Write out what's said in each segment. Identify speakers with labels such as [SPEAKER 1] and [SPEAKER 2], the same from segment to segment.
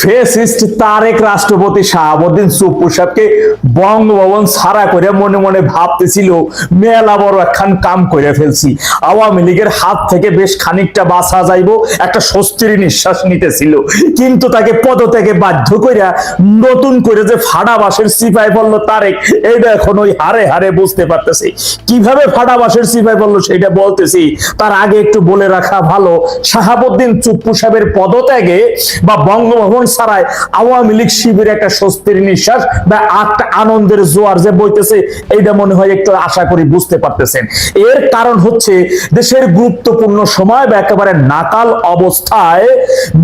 [SPEAKER 1] Fascist Tarique রাষ্ট্রপতি শাহাবুদ্দিন চুপ্পু সাহেবকে বঙ্গভবন ছাড়া করে মনে মনে ভাবতেছিল মেলা বড় একখান কাম করে ফেলছি, আওয়ামী লীগের হাত থেকে বেশ খানিকটা বাঁচা যাইব, একটা স্বস্তির নিঃশ্বাস নিতেছিল। কিন্তু তাকে পদত্যাগে বাধ্য কইরা নতুন করে যে ফাড়াবাসের সিপাই পড়লো তারেক, এইটা এখন ওই হারে হারে বুঝতে পারতেছি। কিভাবে ফাড়াবাসের সিপাই পড়লো সেটা বলতেছি, তার আগে একটু বলে রাখা ভালো, শাহাবুদ্দিন চুপ্পু সাহেবের পদত্যাগে বা বঙ্গভবন ছাড়াই আওয়ামী লীগ শিবিরে একটা স্বস্তির নিঃশ্বাস বা একটা আনন্দের জোয়ার যে বইতেছে, এইটা মনে হয় একটু আশা করি বুঝতে পারতেছেন। এর কারণ হচ্ছে দেশের গুরুত্বপূর্ণ সময় বা একেবারে নাকাল অবস্থায়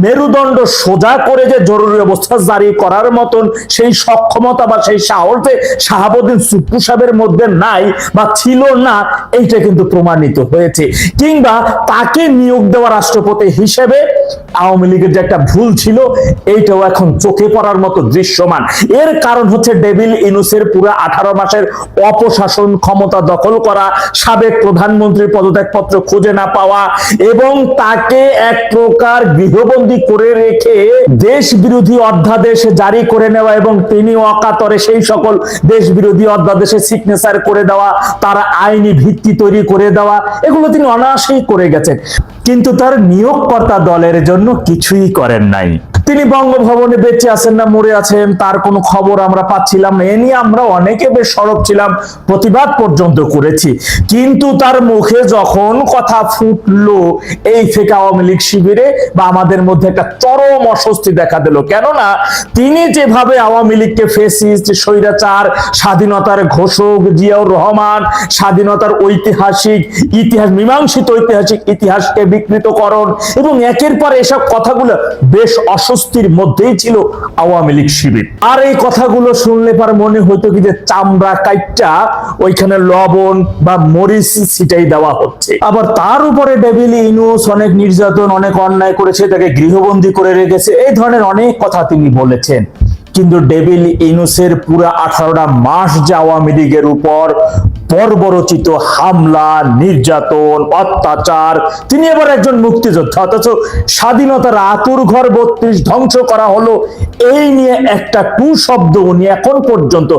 [SPEAKER 1] মেরুদণ্ড সোজা করে যে জরুরি অবস্থা জারি করার মতন সেই সক্ষমতা বা সেই সাহস যে শাহাবুদ্দিন চুপ্পু সাহেবের মধ্যে নাই বা ছিল না, এইটা কিন্তু প্রমাণিত হয়েছে। কিংবা তাকে নিয়োগ দেওয়া রাষ্ট্রপতি হিসেবে আওয়ামী লীগের যে একটা ভুল ছিল, এইটাও এখন চোখে পড়ার মতো দৃশ্যমান। এর কারণ হচ্ছে ডেভিল ইনুসের পুরো 18 মাসের অপশাসন ক্ষমতা দখল করা, সাবেক প্রধানমন্ত্রীর পদত্যাগপত্র খুঁজে না পাওয়া এবং তাকে এক প্রকার গৃহবন্দী করে রেখে দেশ বিরোধী অধ্যাদেশ জারি করে নেওয়া এবং তিনি অকাতরে সেই সকল দেশ বিরোধী অধ্যাদেশে সিগনেচার করে দেওয়া, তার আইনি ভিত্তি তৈরি করে দেওয়া, এগুলো তিনি অনায়াসেই করে গেছেন। কিন্তু তার নিয়োগকর্তা দলের জন্য কিছুই করেন নাই। তিনি বঙ্গভবনে বেঁচে আছেন না মরে আছেন তার কোনো খবর আমরা পাচ্ছিলাম না। এ নিয়ে আমরা অনেকে বেশ সরব ছিলাম, প্রতিবাদ পর্যন্ত করেছি। কিন্তু তার মুখে যখন কথা ফুটলো এই থেকে আওয়ামী লীগ শিবিরে বা আমাদের মধ্যে একটা চরম অস্বস্তি দেখা দিল। কেননা তিনি যেভাবে আওয়ামী লীগকে ফেসিস্ট, স্বৈরাচার, স্বাধীনতার ঘোষক জিয়াউর রহমান, স্বাধীনতার ইতিহাস মীমাংসিত ঐতিহাসিক ইতিহাসকে বিকৃতকরণ এবং একের পর এসব কথাগুলো বেশ অস্বস্তির মধ্যেই ছিল আওয়ামী লীগ শিবির। আর এই কথাগুলো শুনলে পর মনে হতো কি যে চামড়া কাইটটা ওইখানে লবণ বা মরিচ ছিটাই দেওয়া হচ্ছে। আবার তার উপরে ডেভিল ইনুস অনেক নির্যাতন, অনেক অন্যায় করেছে, তাকে গৃহবন্দী করে রেখেছে, এই ধরনের অনেক কথা তিনি বলেছেন। কিন্তু ডেভিল ইনুসের পুরো 18টা মাস যে আওয়ামী লীগের উপর বর্বরচিত হামলা, নির্যাতন, অত্যাচার, তিনি এবার একজন মুক্তিযোদ্ধা, অথচ স্বাধীনতার আতুর ঘর 32 ধ্বংস করা হলো, এই নিয়ে একটা টু শব্দ উনি এখন পর্যন্ত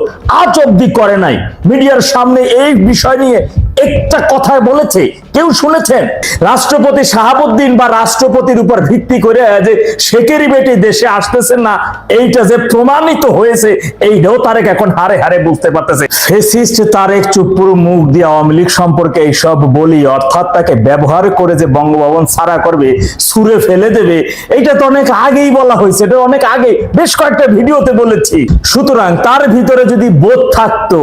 [SPEAKER 1] আজ অব্দি করে নাই। মিডিয়ার সামনে এই বিষয় নিয়ে একটা কথা বলেছে, কেউ শুনেছেন? রাষ্ট্রপতি শাহাবুদ্দিন বা রাষ্ট্রপতির উপর ভিত্তি করে যে শেখেরি বেটি দেশে আসতেছেন না, এইটা যে প্রমাণিত হয়েছে, এইটাও তারেক এখন হারে হারে বুঝতে পারতেছে। ফেসিস্ট তারেক চুপ্পুর মুখ দিয়ে আওয়ামী লীগ সম্পর্কে এইসব বলি, অর্থাৎ তাকে ব্যবহার করে যে বঙ্গভবন ছাড়া করবে, ছুঁড়ে ফেলে দেবে, এইটা তো অনেক আগেই বলা হয়েছে, এটা অনেক আগে বেশ কয়েকটা ভিডিওতে বলেছি। সুতরাং তার ভিতরে যদি বোধ থাকতো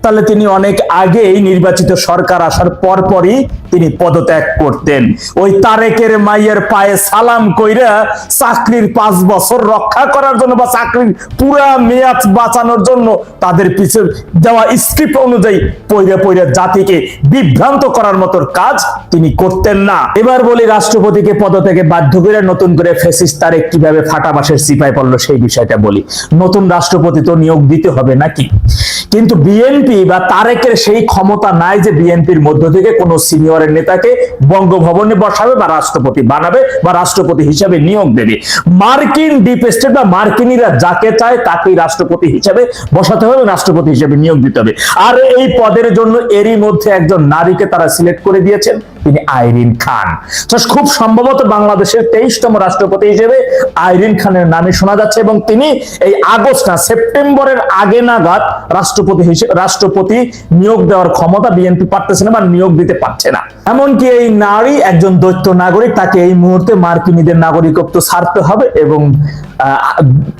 [SPEAKER 1] তাহলে তিনি অনেক আগেই নির্বাচিত সরকার আসার পরপরই তিনি পদত্যাগ করতেন। ওই তারেকের মাইয়ের পায়ে সালাম কইরা চাকরির 5 বছর রক্ষা করার জন্য বা চাকরির পুরা মেয়াদ বাঁচানোর জন্য তাদের পিছে দেওয়া স্ক্রিপ্ট অনুযায়ী পইরা পইরা জাতিকে বিভ্রান্ত করার মতো কাজ তিনি করতেন না। এবার বলি রাষ্ট্রপতিকে পদত্যাগে বাধ্য করে নতুন করে ফ্যাসিস্ট তারেক কিভাবে ফাটাবাসের সিপাই পড়লো সেই বিষয়টা বলি। নতুন রাষ্ট্রপতি তো নিয়োগ দিতে হবে নাকি? কিন্তু বিএনপি বা তারেকের সেই ক্ষমতা নাই যে বিএনপির মধ্য থেকে কোন সিনিয়রের নেতাকে বঙ্গভবনে বসাবে বা রাষ্ট্রপতি বানাবে বা রাষ্ট্রপতি হিসেবে নিয়োগ দেবে। মার্কিন ডিপ স্টেট বা মার্কিনীরা যাকে চায় তাকেই রাষ্ট্রপতি হিসেবে বসাতে হবে, রাষ্ট্রপতি হিসেবে নিয়োগ দিতে হবে। আর এই পদের জন্য এরই মধ্যে একজন নারীকে তারা সিলেক্ট করে দিয়েছেন, তিনি আইরিন খান। খুব সম্ভবত বাংলাদেশের 23তম রাষ্ট্রপতি হিসেবে আইরিন খানের নামে শোনা যাচ্ছে এবং তিনি এই আগস্ট না সেপ্টেম্বরের আগে নাগাদ রাষ্ট্রপতি নিয়োগ দেওয়ার ক্ষমতা বিএনপি পারতেছে না বা নিয়োগ দিতে পারছে না। এমনকি এই নারী একজন দ্বৈত নাগরিক, তাকে এই মুহূর্তে মার্কিনীদের নাগরিকত্ব ছাড়তে হবে এবং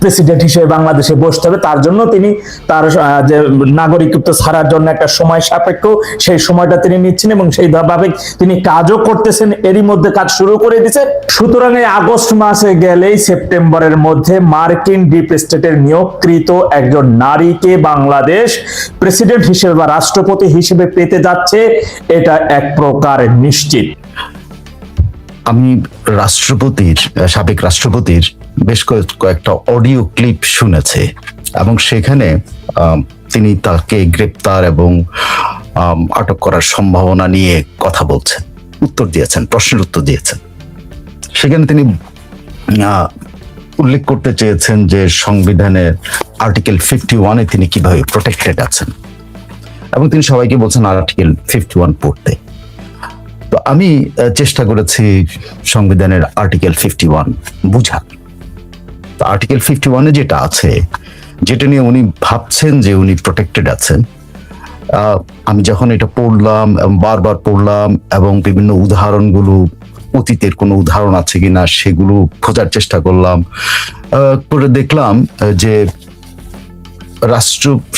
[SPEAKER 1] প্রেসিডেন্ট হিসেবে বাংলাদেশে বসতে হবে। তার জন্য তিনি তার যে নাগরিকত্ব ছাড়ার জন্য একটা সময় সাপেক্ষ, সেই সময়টা তিনি নিচ্ছেন এবং সেইভাবে তিনি কাজও করতেছেন, এরই মধ্যে কাজ শুরু করে দিয়েছেন। সুতরাং এই আগস্ট মাসে গেলেই সেপ্টেম্বরের মধ্যে মার্কিন ডিপ স্টেটের নিয়োগকৃত একজন নারীকে বাংলাদেশ প্রেসিডেন্ট হিসেবে বা রাষ্ট্রপতি হিসেবে পেতে যাচ্ছে, এটা এক প্রকার নিশ্চিত।
[SPEAKER 2] আমি সাবেক রাষ্ট্রপতির বেশ কয়েকটা অডিও ক্লিপ শুনেছি এবং সেখানে তিনি তাকে গ্রেপ্তার এবং আটক করার সম্ভাবনা নিয়ে কথা বলছেন, প্রশ্নের উত্তর দিয়েছেন। সেখানে তিনি উল্লেখ করতে চেয়েছেন যে সংবিধানের আর্টিকেল 51-এ তিনি কিভাবে প্রোটেক্টেড আছেন, এবং তিনি সবাইকে বলছেন আর্টিকেল 51 পড়তে। তো আমি চেষ্টা করেছি সংবিধানের আর্টিকেল 51 বুঝার। তো আর্টিকেল 51-এ যেটা আছে, যেটা নিয়ে উনি ভাবছেন যে উনি প্রোটেক্টেড আছেন, আমি যখন এটা পড়লাম এবং বারবার পড়লাম এবং বিভিন্ন উদাহরণগুলো, অতীতের কোনো উদাহরণ আছে কিনা সেগুলো খোঁজার চেষ্টা করলাম, করে দেখলাম যে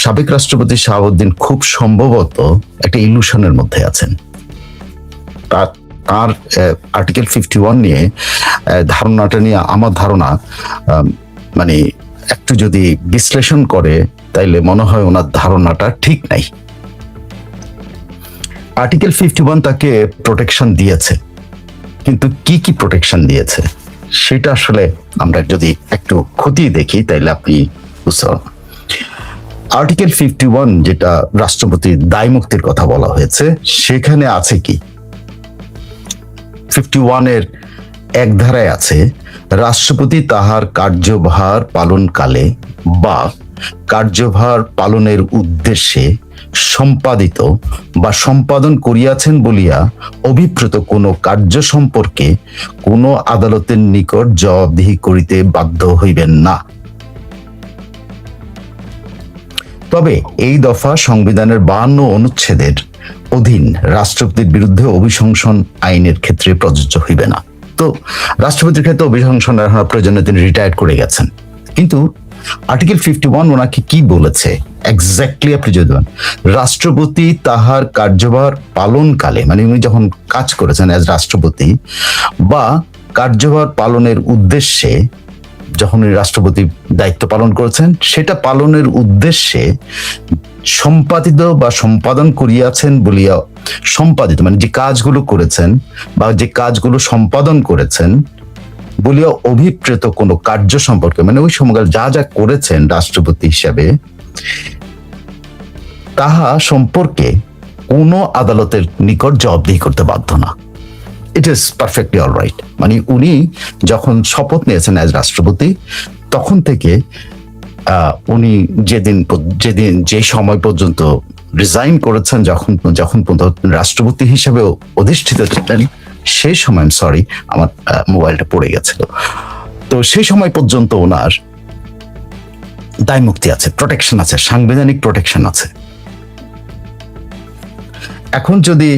[SPEAKER 2] সাবেক রাষ্ট্রপতি শাহাবুদ্দিন খুব সম্ভবত একটা ইলুশনের মধ্যে আছেন। তার আর্টিকেল 51 নিয়ে ধারণাটা নিয়ে আমার ধারণা, মানে একটু যদি বিশ্লেষণ করে তাইলে মনে হয় ওনার ধারণাটা ঠিক নাই। আর্টিকেল 51 তাকে প্রোটেকশন দিয়েছে, কিন্তু কি কি প্রোটেকশন দিয়েছে সেটা আসলে আমরা যদি একটু খতিয়ে দেখি তাইলে আপনি বুঝতে পারবেন। আর্টিকেল 51 যেটা রাষ্ট্রপতির দায় মুক্তির কথা বলা হয়েছে, সেখানে আছে কি? 51-এর এক ধারায় আছে, রাষ্ট্রপতি তাহার কার্যভার পালনকালে বা কার্যভার পালনের উদ্দেশ্যে সম্পাদিত বা সম্পাদন করিয়াছেন বলিয়া অভিপ্রেত কোনো কার্য সম্পর্কে কোনো আদালতের নিকট জবাবদিহি করিতে বাধ্য হইবেন না। তবে এই দফা সংবিধানের 52 অনুচ্ছেদের অধীন রাষ্ট্রপতির বিরুদ্ধে অভিশংসন আইনের ক্ষেত্রে প্রযোজ্য হইবে না। তো রাষ্ট্রপতির ক্ষেত্রে অভিশংসনের প্রয়োজনে তিনি রিটায়ার করে গেছেন, কিন্তু আর্টিকেল 51 ওনাকে কি বলেছে এক্স্যাক্টলি আপনি যদি বলেন, রাষ্ট্রপতি তাহার কার্যভার পালনকালে, মানে উনি যখন কাজ করেছেন অ্যাজ রাষ্ট্রপতি বা কার্যভার পালনের উদ্দেশ্যে, যখন উনি রাষ্ট্রপতি দায়িত্ব পালন করেছেন সেটা পালনের উদ্দেশ্যে সম্পাদিত বা সম্পাদন করিয়াছেন বলিয়া, সম্পাদিত মানে যে কাজগুলো করেছেন বা যে কাজগুলো সম্পাদন করেছেন বলিয়া অভিপ্রেত কোনো কার্য সম্পর্কে, মানে ওই সময়কাল যা যা করেছেন রাষ্ট্রপতি হিসাবে, তাহা সম্পর্কে কোনো আদালতের নিকট জবাবদিহি করতে বাধ্য না। It is perfectly all right. মানে উনি যখন শপথ নিয়েছেন অ্যাজ রাষ্ট্রপতি, তখন থেকে উনি যে সময় পর্যন্ত রিজাইন করেছেন, যখন পর্যন্ত রাষ্ট্রপতি হিসেবে অধিষ্ঠিত ছিলেন, সেই সময়, সরি আমার মোবাইলটা পড়ে গেছিল, তো সেই সময় পর্যন্ত ওনার দায় মুক্তি আছে, প্রোটেকশন আছে, সাংবিধানিক প্রোটেকশন আছে। এখন যদি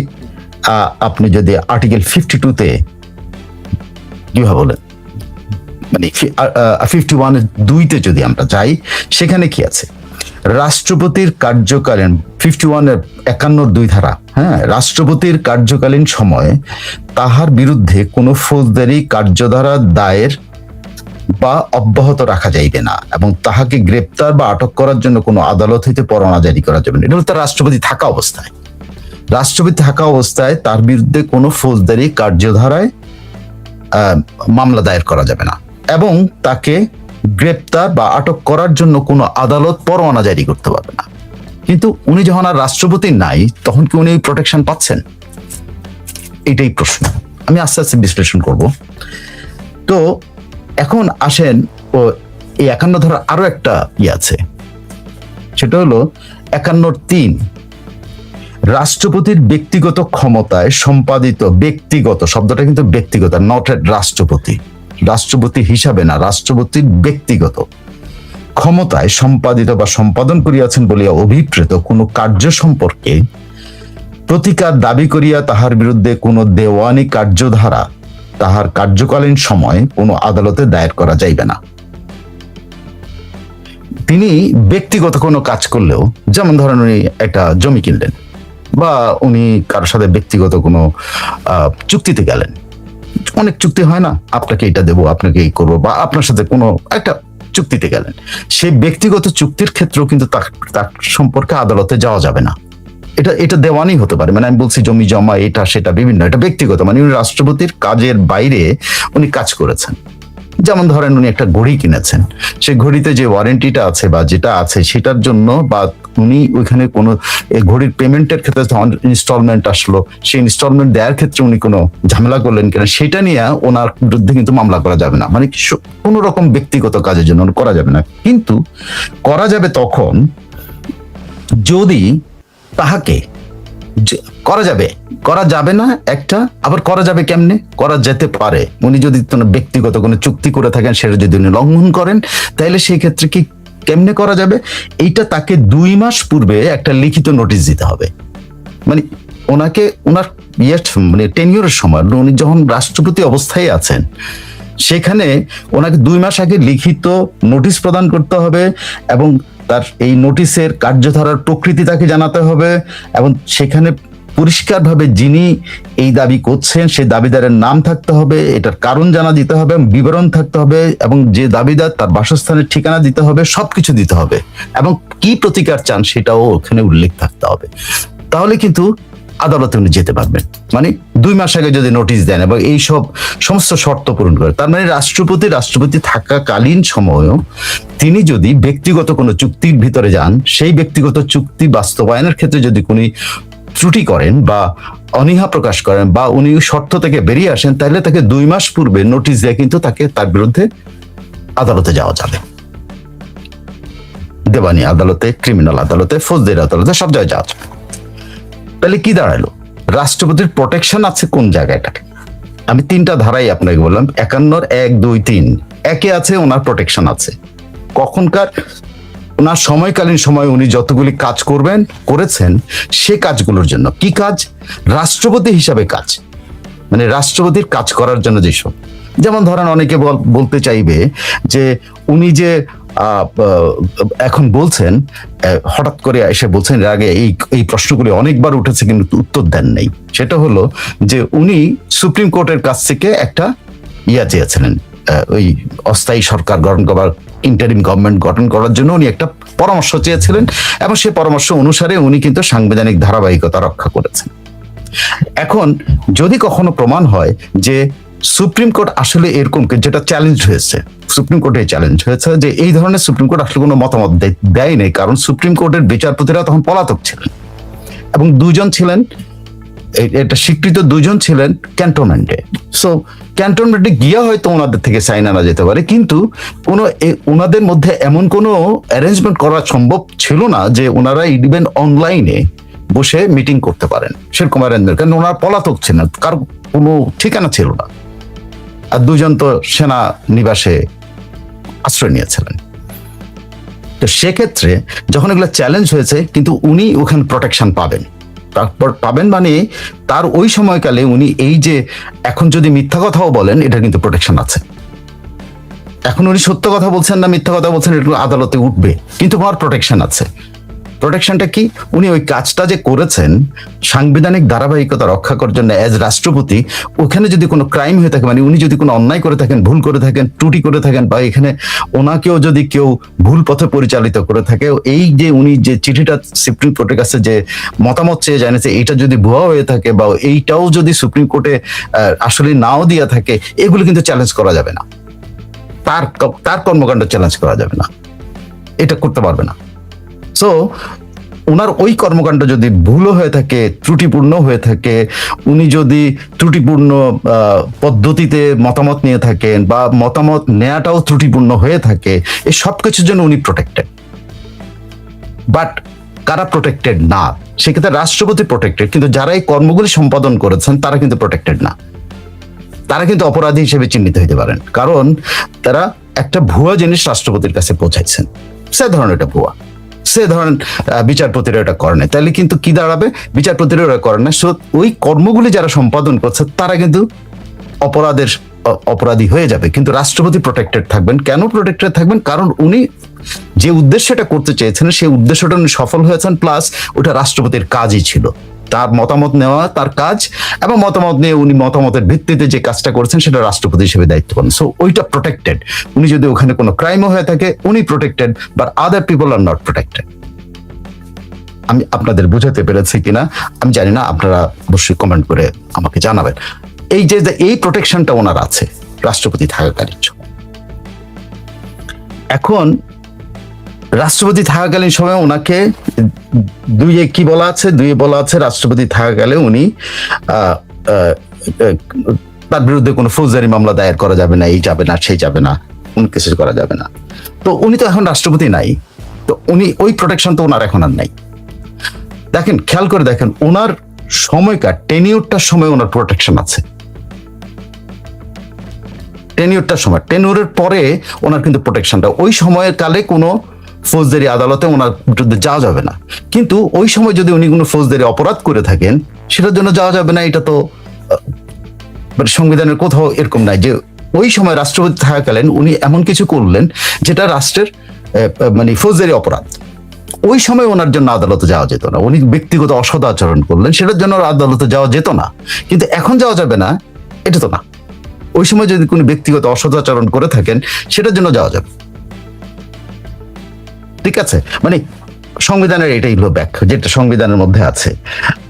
[SPEAKER 2] আপনি যদি আর্টিকেল 52-তে কিভাবে বলেন, মানে 51-এর 2-তে যদি আমরা যাই, সেখানে কি আছে? রাষ্ট্রপতির কার্যকালীন 51-এর 51-2 ধারা, হ্যাঁ, রাষ্ট্রপতির কার্যকালীন সময়ে তাহার বিরুদ্ধে কোনো ফৌজদারি কার্যধারা দায়ের বা অব্যাহত রাখা যাইবে না, এবং তাহাকে গ্রেপ্তার বা আটক করার জন্য কোনো আদালত হইতে পরোয়ানা জারি করা যাবে না। এটা হলো তার রাষ্ট্রপতি থাকা অবস্থায় তার বিরুদ্ধে কোনো ফৌজদারি কার্যধারায় মামলা দায়ের করা যাবে না, এবং তাকে গ্রেপ্তার বা আটক করার জন্য কোনো আদালত পরোয়ানা জারি করতে পারবে না। কিন্তু উনি যখন আর রাষ্ট্রপতি নাই, তখন কি উনি প্রোটেকশন পাচ্ছেন? এটাই প্রশ্ন। আমি আস্তে আস্তে বিশ্লেষণ করব। তো এখন আসেন, ও এই 51 ধারার আরো একটা আছে, সেটা হলো 51(3), রাষ্ট্রপতির ব্যক্তিগত ক্ষমতায় সম্পাদিত, ব্যক্তিগত শব্দটা কিন্তু ব্যক্তিগত, নট রাষ্ট্রপতি হিসাবে না, রাষ্ট্রপতির ব্যক্তিগত ক্ষমতায় সম্পাদিত বা সম্পাদন করিয়াছেন বলিয়া অভিপ্রেত কোনো কার্য সম্পর্কে প্রতিকার দাবি করিয়া তাহার বিরুদ্ধে কোনো দেওয়ানি কার্যধারা তাহার কার্যকালীন সময় কোনো আদালতে দায়ের করা যাইবে না। তিনি ব্যক্তিগত কোনো কাজ করলেও, যেমন ধরেন উনি একটা জমি কিনলেন, বা উনি কারোর সাথে ব্যক্তিগত কোনো চুক্তিতে গেলেন, অনেক চুক্তি হয় না, আপনাকে এটা দেবো, আপনাকে এই করবো, বা আপনার সাথে কোনো একটা চুক্তিতে গেলেন, সেই ব্যক্তিগত চুক্তির ক্ষেত্রেও কিন্তু তার সম্পর্কে আদালতে যাওয়া যাবে না। এটা দেওয়ানি হতে পারে, মানে আমি বলছি জমি জমা এটা সেটা বিভিন্ন, এটা ব্যক্তিগত, মানে উনি রাষ্ট্রপতির কাজের বাইরে উনি কাজ করেছেন, যেমন ধরেন উনি একটা ঘড়ি কিনেছেন, সেই ঘড়িতে যে ওয়ারেন্টিটা আছে বা যেটা আছে সেটার জন্য, বা উনি ওইখানে কোনো ঘড়ির পেমেন্টের ক্ষেত্রে ইনস্টলমেন্ট আসলো, সেই ইনস্টলমেন্ট দেওয়ার ক্ষেত্রে উনি কোনো ঝামেলা করলেন কিনা সেটা নিয়ে ওনার বিরুদ্ধে কিন্তু মামলা করা যাবে না, মানে কোনো রকম ব্যক্তিগত কাজের জন্য করা যাবে না। কিন্তু করা যাবে তখন যদি তাহাকে করা যাবে না একটা, আবার করা যাবে কেমনে, করা যেতে পারে উনি যদি ব্যক্তিগত কোনো চুক্তি করে থাকেন সেটা যদি উনি লঙ্ঘন করেন, তাহলে সেই ক্ষেত্রে কি কেমনে করা যাবে, এইটা তাকে 2 মাস পূর্বে একটা লিখিত নোটিশ দিতে হবে। মানে ওনাকে ওনার মানে টেনিয়রের সময় উনি যখন রাষ্ট্রপতি অবস্থায় আছেন সেখানে ওনাকে 2 মাস আগে লিখিত নোটিশ প্রদান করতে হবে, এবং তার এই নোটিশের কার্যধারার প্রকৃতি তাকে জানাতে হবে, এবং সেখানে পরিষ্কারভাবে যিনি এই দাবি করছেন সেই দাবিদারের নাম থাকতে হবে, এটার কারণ জানা দিতে হবে, বিবরণ থাকতে হবে, এবং যে দাবিদার তার বাসস্থানের ঠিকানা দিতে হবে, সবকিছু দিতে হবে, এবং কি প্রতিকার চান সেটাও ওখানে উল্লেখ থাকতে হবে। তাহলে কিন্তু আদালতে উনি যেতে পারবেন। মানে 2 মাস আগে যদি নোটিশ দেন এবং এই সব সমস্ত শর্ত পূরণ করে, তার মানে রাষ্ট্রপতি থাকাকালীন সময়ও তিনি যদি ব্যক্তিগত কোনো চুক্তির ভিতরে যান, সেই ব্যক্তিগত চুক্তি বাস্তবায়নের ক্ষেত্রে যদি কোনো ত্রুটি করেন বা অনীহা প্রকাশ করেন বা উনি শর্ত থেকে বেরিয়ে আসেন, তাহলে তাকে 2 মাস পূর্বে নোটিশ দিয়ে কিন্তু তার বিরুদ্ধে আদালতে যাওয়া যাবে। দেওয়ানি আদালতে, ক্রিমিনাল আদালতে, ফৌজদারি আদালতে, সব জায়গায় যাওয়া যাবে। তাহলে কি দাঁড়ালো, রাষ্ট্রপতির প্রোটেকশন আছে কোন জায়গাটাকে? আমি 3টা ধারাই আপনাকে বললাম, 51 1 2 3 একে আছে ওনার প্রোটেকশন আছে কখনকার, ওনার সময়কালীন সময় উনি যতগুলি কাজ করেছেন সে কাজগুলোর জন্য। কি কাজ? রাষ্ট্রপতি হিসাবে কাজ, মানে রাষ্ট্রপতির কাজ করার জন্য যেসব, যেমন ধরেন অনেকে বলতে চাইবে যে উনি যে এখন বলছেন, হঠাৎ করে এসে বলছেন, এর আগে এই প্রশ্নগুলি অনেকবার উঠেছে কিন্তু উত্তর দেন নাই, সেটা হলো যে উনি সুপ্রিম কোর্টের কাছ থেকে একটা চেয়েছিলেন, ওই অস্থায়ী সরকার গঠন করার, ইন্টারিম গভর্নমেন্ট গঠন করার জন্য উনি একটা পরামর্শ চেয়েছিলেন, এবং সেই পরামর্শ অনুসারে উনি কিন্তু সাংবিধানিক ধারাবাহিকতা রক্ষা করেছেন। এখন যদি কখনো প্রমাণ হয় যে সুপ্রিম কোর্ট আসলে এরকম, যেটা চ্যালেঞ্জ হয়েছে, সুপ্রিম কোর্টে চ্যালেঞ্জ হয়েছে যে এই ধরনের সুপ্রিম কোর্ট আসলে কোনো মতামত দেয়নি, কারণ সুপ্রিম কোর্টের বিচারপতিরা তখন পলাতক ছিলেন এবং 2জন ছিলেন, এটা স্বীকৃত 2জন ছিলেন ক্যান্টনমেন্টে। সো ক্যান্টনমেন্টে গিয়ে হয়তো ওনাদের থেকে সাইন আনা যেতে পারে, কিন্তু ওনাদের মধ্যে এমন কোনো অ্যারেঞ্জমেন্ট করা সম্ভব ছিল না যে ওনারা ইভেন অনলাইনে বসে মিটিং করতে পারেন, সেরকম অ্যারেঞ্জমেন্ট, কারণ ওনারা পলাতক ছিলেন, কার কোনো ঠিকানা ছিল না, আর 2জন তো সেনা নিবাসে আশ্রয় নিয়েছিলেন। তো সেক্ষেত্রে যখন এগুলো চ্যালেঞ্জ হয়েছে, কিন্তু উনি ওখানে প্রোটেকশন পাবেন, তারপর পাবেন মানে তার ওই সময়কালে উনি এই যে এখন যদি মিথ্যা কথাও বলেন, এটা কিন্তু প্রোটেকশন আছে। এখন উনি সত্য কথা বলছেন না মিথ্যা কথা বলছেন, এটা আদালতে উঠবে, কিন্তু আমার প্রোটেকশন আছে। প্রোটেকশনটা কি? উনি ওই কাজটা যে করেছেন সাংবিধানিক ধারাবাহিকতা রক্ষা করার জন্য অ্যাজ রাষ্ট্রপতি, ওখানে যদি কোনো ক্রাইম হয়ে থাকে, মানে উনি যদি কোনো অন্যায় করে থাকেন, ভুল করে থাকেন, ত্রুটি করে থাকেন, বা এখানে ওনাকেও যদি কেউ ভুল পথে পরিচালিত করে থাকে, এই যে উনি যে চিঠিটা সুপ্রিম কোর্টের কাছে যে মতামত চেয়ে জানিয়েছে, এইটা যদি ভুয়া হয়ে থাকে বা এইটাও যদি সুপ্রিম কোর্টে আসলে নাও দিয়া থাকে, এগুলো কিন্তু চ্যালেঞ্জ করা যাবে না, তার কর্মকাণ্ড চ্যালেঞ্জ করা যাবে না, এটা করতে পারবে না। সো ওনার ওই কর্মকাণ্ড যদি ভুলও হয়ে থাকে, ত্রুটিপূর্ণ হয়ে থাকে, উনি যদি ত্রুটিপূর্ণ পদ্ধতিতে মতামত নিয়ে থাকেন বা মতামত নেওয়াটাও ত্রুটিপূর্ণ হয়ে থাকে, এই সব কিছুর জন্য উনি প্রোটেক্টেড। বাট কারা প্রোটেক্টেড না? সেক্ষেত্রে রাষ্ট্রপতি প্রোটেক্টেড, কিন্তু যারা এই কর্মগুলি সম্পাদন করেছেন তারা কিন্তু প্রোটেক্টেড না, তারা কিন্তু অপরাধী হিসেবে চিহ্নিত হতে পারেন, কারণ তারা একটা ভুয়া জিনিস রাষ্ট্রপতির কাছে পৌঁছাইছেন, সে ধরনের একটা ভুয়া, সে ধরেন বিচারপতিরা এটা করে না, তাহলে কিন্তু কি দাঁড়াবে, বিচারপতিরা এটা করে না, ওই কর্মগুলি যারা সম্পাদন করছে তারা কিন্তু অপরাধী হয়ে যাবে, কিন্তু রাষ্ট্রপতি প্রোটেক্টেড থাকবেন। কেন প্রোটেক্টেড থাকবেন? কারণ উনি যে উদ্দেশ্যটা করতে চেয়েছিলেন সেই উদ্দেশ্যটা উনি সফল হয়েছেন, প্লাস ওটা রাষ্ট্রপতির কাজই ছিল, তার মতামত নেওয়া তার কাজ, এবং মতামত নিয়ে উনি মতামতের ভিত্তিতে যে কাজটা করেছেন সেটা রাষ্ট্রপতি হিসেবে দায়িত্ব পালন। সো ওইটা প্রোটেক্টেড। উনি যদি ওখানে কোনো ক্রাইমও হয়ে থাকে, উনি protected, but other people are not protected. আমি আপনাদের বুঝাতে পেরেছি কিনা আমি জানি না, আপনারা অবশ্যই কমেন্ট করে আমাকে জানাবেন। এই যে এই প্রোটেকশনটা ওনার আছে রাষ্ট্রপতি থাকাকালীন সময়। এখন রাষ্ট্রপতি থাকাকালীন সময় ওনাকে দুইয়ে বলা আছে রাষ্ট্রপতি থাকাকালে উনি তার বিরুদ্ধে কোনো ফৌজদারি মামলা দায়ের করা যাবে না, এই যাবে না, সেই যাবে না, কোন কিছু করা যাবে না। তো উনি তো এখন রাষ্ট্রপতি নাই, তো উনি ওই প্রোটেকশন তো ওনার এখন আর নাই। দেখেন, খেয়াল করে দেখেন, ওনার সময়কার টেনিউরটার সময় ওনার প্রোটেকশন আছে। টেনিউরের পরে ওনার কিন্তু প্রোটেকশনটা, ওই সময়ের কালে কোনো ফৌজদারি আদালতে ওনার বিরুদ্ধে যাওয়া যাবে না। কিন্তু ওই সময় যদি উনি কোনো ফৌজদারি অপরাধ করে থাকেন সেটার জন্য যাওয়া যাবে না। এটা তো সংবিধানের কোথাও এরকম নাই যে ওই সময় রাষ্ট্রপতি থাকাকালীন উনি এমন কিছু করলেন যেটা রাষ্ট্রের মানে ফৌজদারি অপরাধ। ওই সময় ওনার জন্য আদালতে যাওয়া যেত না। উনি ব্যক্তিগত অসৎ আচরণ করলেন, সেটার জন্য আদালতে যাওয়া যেত না। কিন্তু এখন যাওয়া যাবে না, এটা তো না। ওই সময় যদি কোনো ব্যক্তিগত অসৎ আচরণ করে থাকেন সেটার জন্য যাওয়া যাবে। ঠিক আছে, মানে সংবিধানের এটাই হলো ব্যাখ্যা, যেটা সংবিধানের মধ্যে আছে।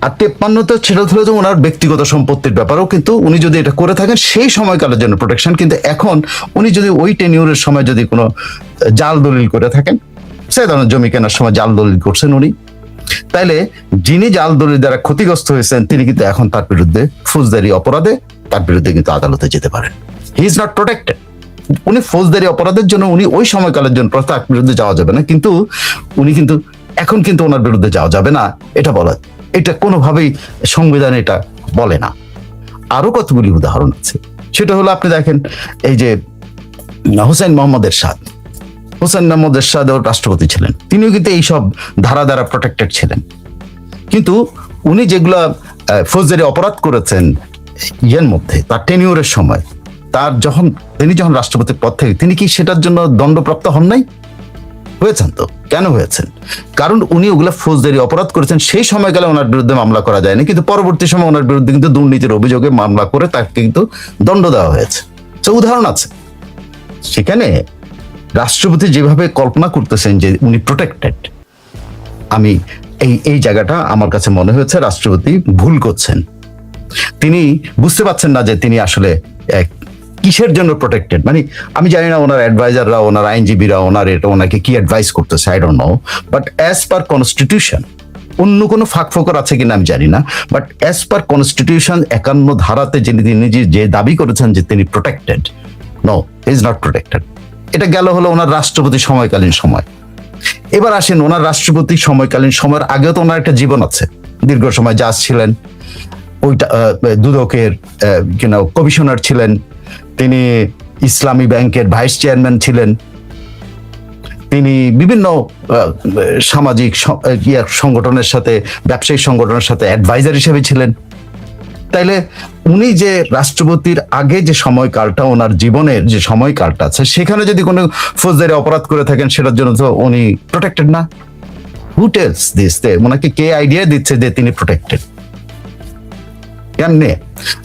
[SPEAKER 2] আর 53 সেটা হলো যে ওনার ব্যক্তিগত সম্পত্তির ব্যাপারেও কিন্তু উনি যদি এটা করে থাকেন সেই সময়কালের জন্য প্রোটেকশন। কিন্তু এখন উনি যদি ওই টেনিউরের সময় যদি কোনো জাল দলিল করে থাকেন, সে ধরনের জমি কেনার সময় জাল দলিল করছেন উনি, তাইলে যিনি জাল দলিল দ্বারা ক্ষতিগ্রস্ত হয়েছেন তিনি কিন্তু এখন তার বিরুদ্ধে ফৌজদারি অপরাধে তার বিরুদ্ধে কিন্তু আদালতে যেতে পারেন। হি ইজ নট প্রোটেক্টেড। উনি ফৌজদারি অপরাধের জন্য উনি ওই সময়কালের জন্য তার বিরুদ্ধে যাওয়া যাবে না, কিন্তু উনি কিন্তু এখন কিন্তু ওনার বিরুদ্ধে যাওয়া যাবে না এটা বলা, এটা কোনোভাবেই সংবিধান এটা বলে না। আরো কতগুলি উদাহরণ আছে। সেটা হলো আপনি দেখেন, এই যে হুসাইন মোহাম্মদ এরশাদ রাষ্ট্রপতি ছিলেন, তিনিও কিন্তু এইসব ধারা দ্বারা প্রোটেক্টেড ছিলেন। কিন্তু উনি যেগুলা ফৌজদারি অপরাধ করেছেন ইয়ের মধ্যে তার টেনিউরের সময়, তিনি যখন রাষ্ট্রপতির পদ থেকে, তিনি কি সেটার জন্য দণ্ডপ্রাপ্ত হন নাই? হয়েছেন তো। কেন হয়েছেন? কারণ উনি ওগুলা ফৌজদারি অপরাধ করেছেন। সেই সময়কালে ওনার বিরুদ্ধে মামলা করা যায়নি, কিন্তু পরবর্তী সময় ওনার বিরুদ্ধে কিন্তু দুর্নীতির অভিযোগে মামলা করে তাকে কিন্তু দণ্ড দেওয়া হয়েছে। তো উদাহরণ আছে। সেখানে রাষ্ট্রপতি যেভাবে কল্পনা করতেছেন যে উনি প্রোটেক্টেড, আমি এই জায়গাটা আমার কাছে মনে হয়েছে রাষ্ট্রপতি ভুল করছেন। তিনি বুঝতে পারছেন না যে তিনি আসলে কিসের জন্য প্রোটেক্টেড। মানে আমি জানি না ওনার অ্যাডভাইজাররা, ওনার আইনজীবীরা ওনাকে কি অ্যাডভাইস করতেছে, I don't know. But as per constitution, অন্য কোনো ফাঁক ফোকর আছে কিনা আমি জানি না, বাট অ্যাজ পার কনস্টিটিউশন 51 ধারাতে তিনি যে দাবি করেছেন যে তিনি protected, no, he is not protected. এটা গেল হলো ওনার রাষ্ট্রপতি সময়কালীন সময়। এবার আসেন ওনার রাষ্ট্রপতি সময়কালীন সময়ের আগেও তো ওনার একটা জীবন আছে। দীর্ঘ সময় জাজ ছিলেন, ওইটা দুদকের কমিশনার ছিলেন, তিনি ইসলামী ব্যাংকের ভাইস চেয়ারম্যান ছিলেন, তিনি বিভিন্ন সামাজিক সংগঠনের সাথে, ব্যবসায়িক সংগঠনের সাথে অ্যাডভাইজার হিসেবে ছিলেন। তাইলে উনি যে রাষ্ট্রপতির আগে যে সময়কালটা, ওনার জীবনের যে সময়কালটা আছে, সেখানে যদি কোনো ফৌজদারি অপরাধ করে থাকেন সেটার জন্য তো উনি প্রোটেক্টেড না। হু টেলস দিস? ওনাকে কে আইডিয়া দিচ্ছে যে তিনি প্রোটেক্টেড? কেমনে?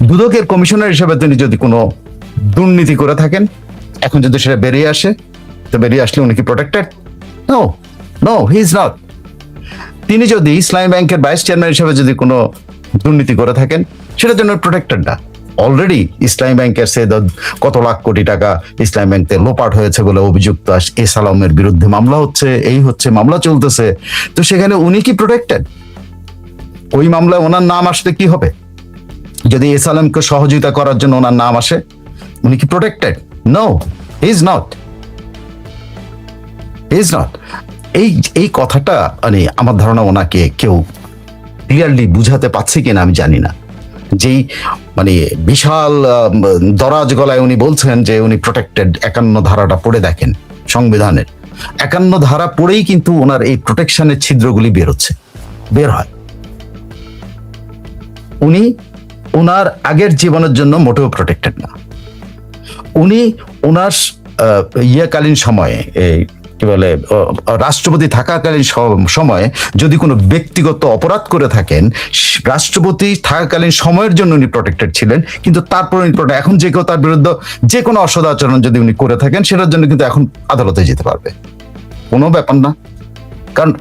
[SPEAKER 2] দুদকের কমিশনার হিসেবে তিনি যদি কোনো দুর্নীতি করে থাকেন, এখন যদি সেটা বেরিয়ে আসে, তো বেরিয়ে আসলে উনি কি protected? No, no, he is not. তিনি যদি ইসলামী ব্যাংকের ভাইস চেয়ারম্যান হিসেবে যদি কোনো দুর্নীতি করে থাকেন সেটার জন্য প্রোটেক্টেড না। অলরেডি ইসলামী ব্যাংকের সে কত লাখ কোটি টাকা ইসলামী ব্যাংকে লোপাট হয়েছে বলে অভিযুক্ত এস আলমের বিরুদ্ধে মামলা হচ্ছে, মামলা চলতেছে। তো সেখানে উনি কি প্রোটেক্টেড? ওই মামলায় ওনার নাম আসলে কি হবে? যদি এস আলমকে সহযোগিতা করার জন্য ওনার নাম আসে, উনি কি protected? No, he is not. এই কথাটা মানে আমার ধারণা ওনাকে কেউ ক্লিয়ারলি বুঝাতে পারছে কিনা আমি জানি না। যেই মানে বিশাল দরাজ গলায় উনি বলছেন যে উনি প্রোটেক্টেড, 51 ধারাটা পড়ে দেখেন সংবিধানের। 51 ধারা পড়েই কিন্তু ওনার এই প্রোটেকশনের ছিদ্রগুলি বের হয়। উনি ওনার আগের জীবনের জন্য মোটেও প্রোটেক্টেড না। উনি ওনার ইয়েকালীন সময়ে, কি বলে, রাষ্ট্রপতি থাকাকালীন সময়ে যদি কোনো ব্যক্তিগত অপরাধ করে থাকেন, রাষ্ট্রপতি থাকাকালীন সময়ের জন্য উনি প্রোটেক্টেড ছিলেন। কিন্তু তারপর এখন যে কেউ তার বিরুদ্ধে যে কোনো অসদাচরণ যদি উনি করে থাকেন সেটার জন্য কিন্তু এখন আদালতে যেতে পারবে, কোনো ব্যাপার না। কারণ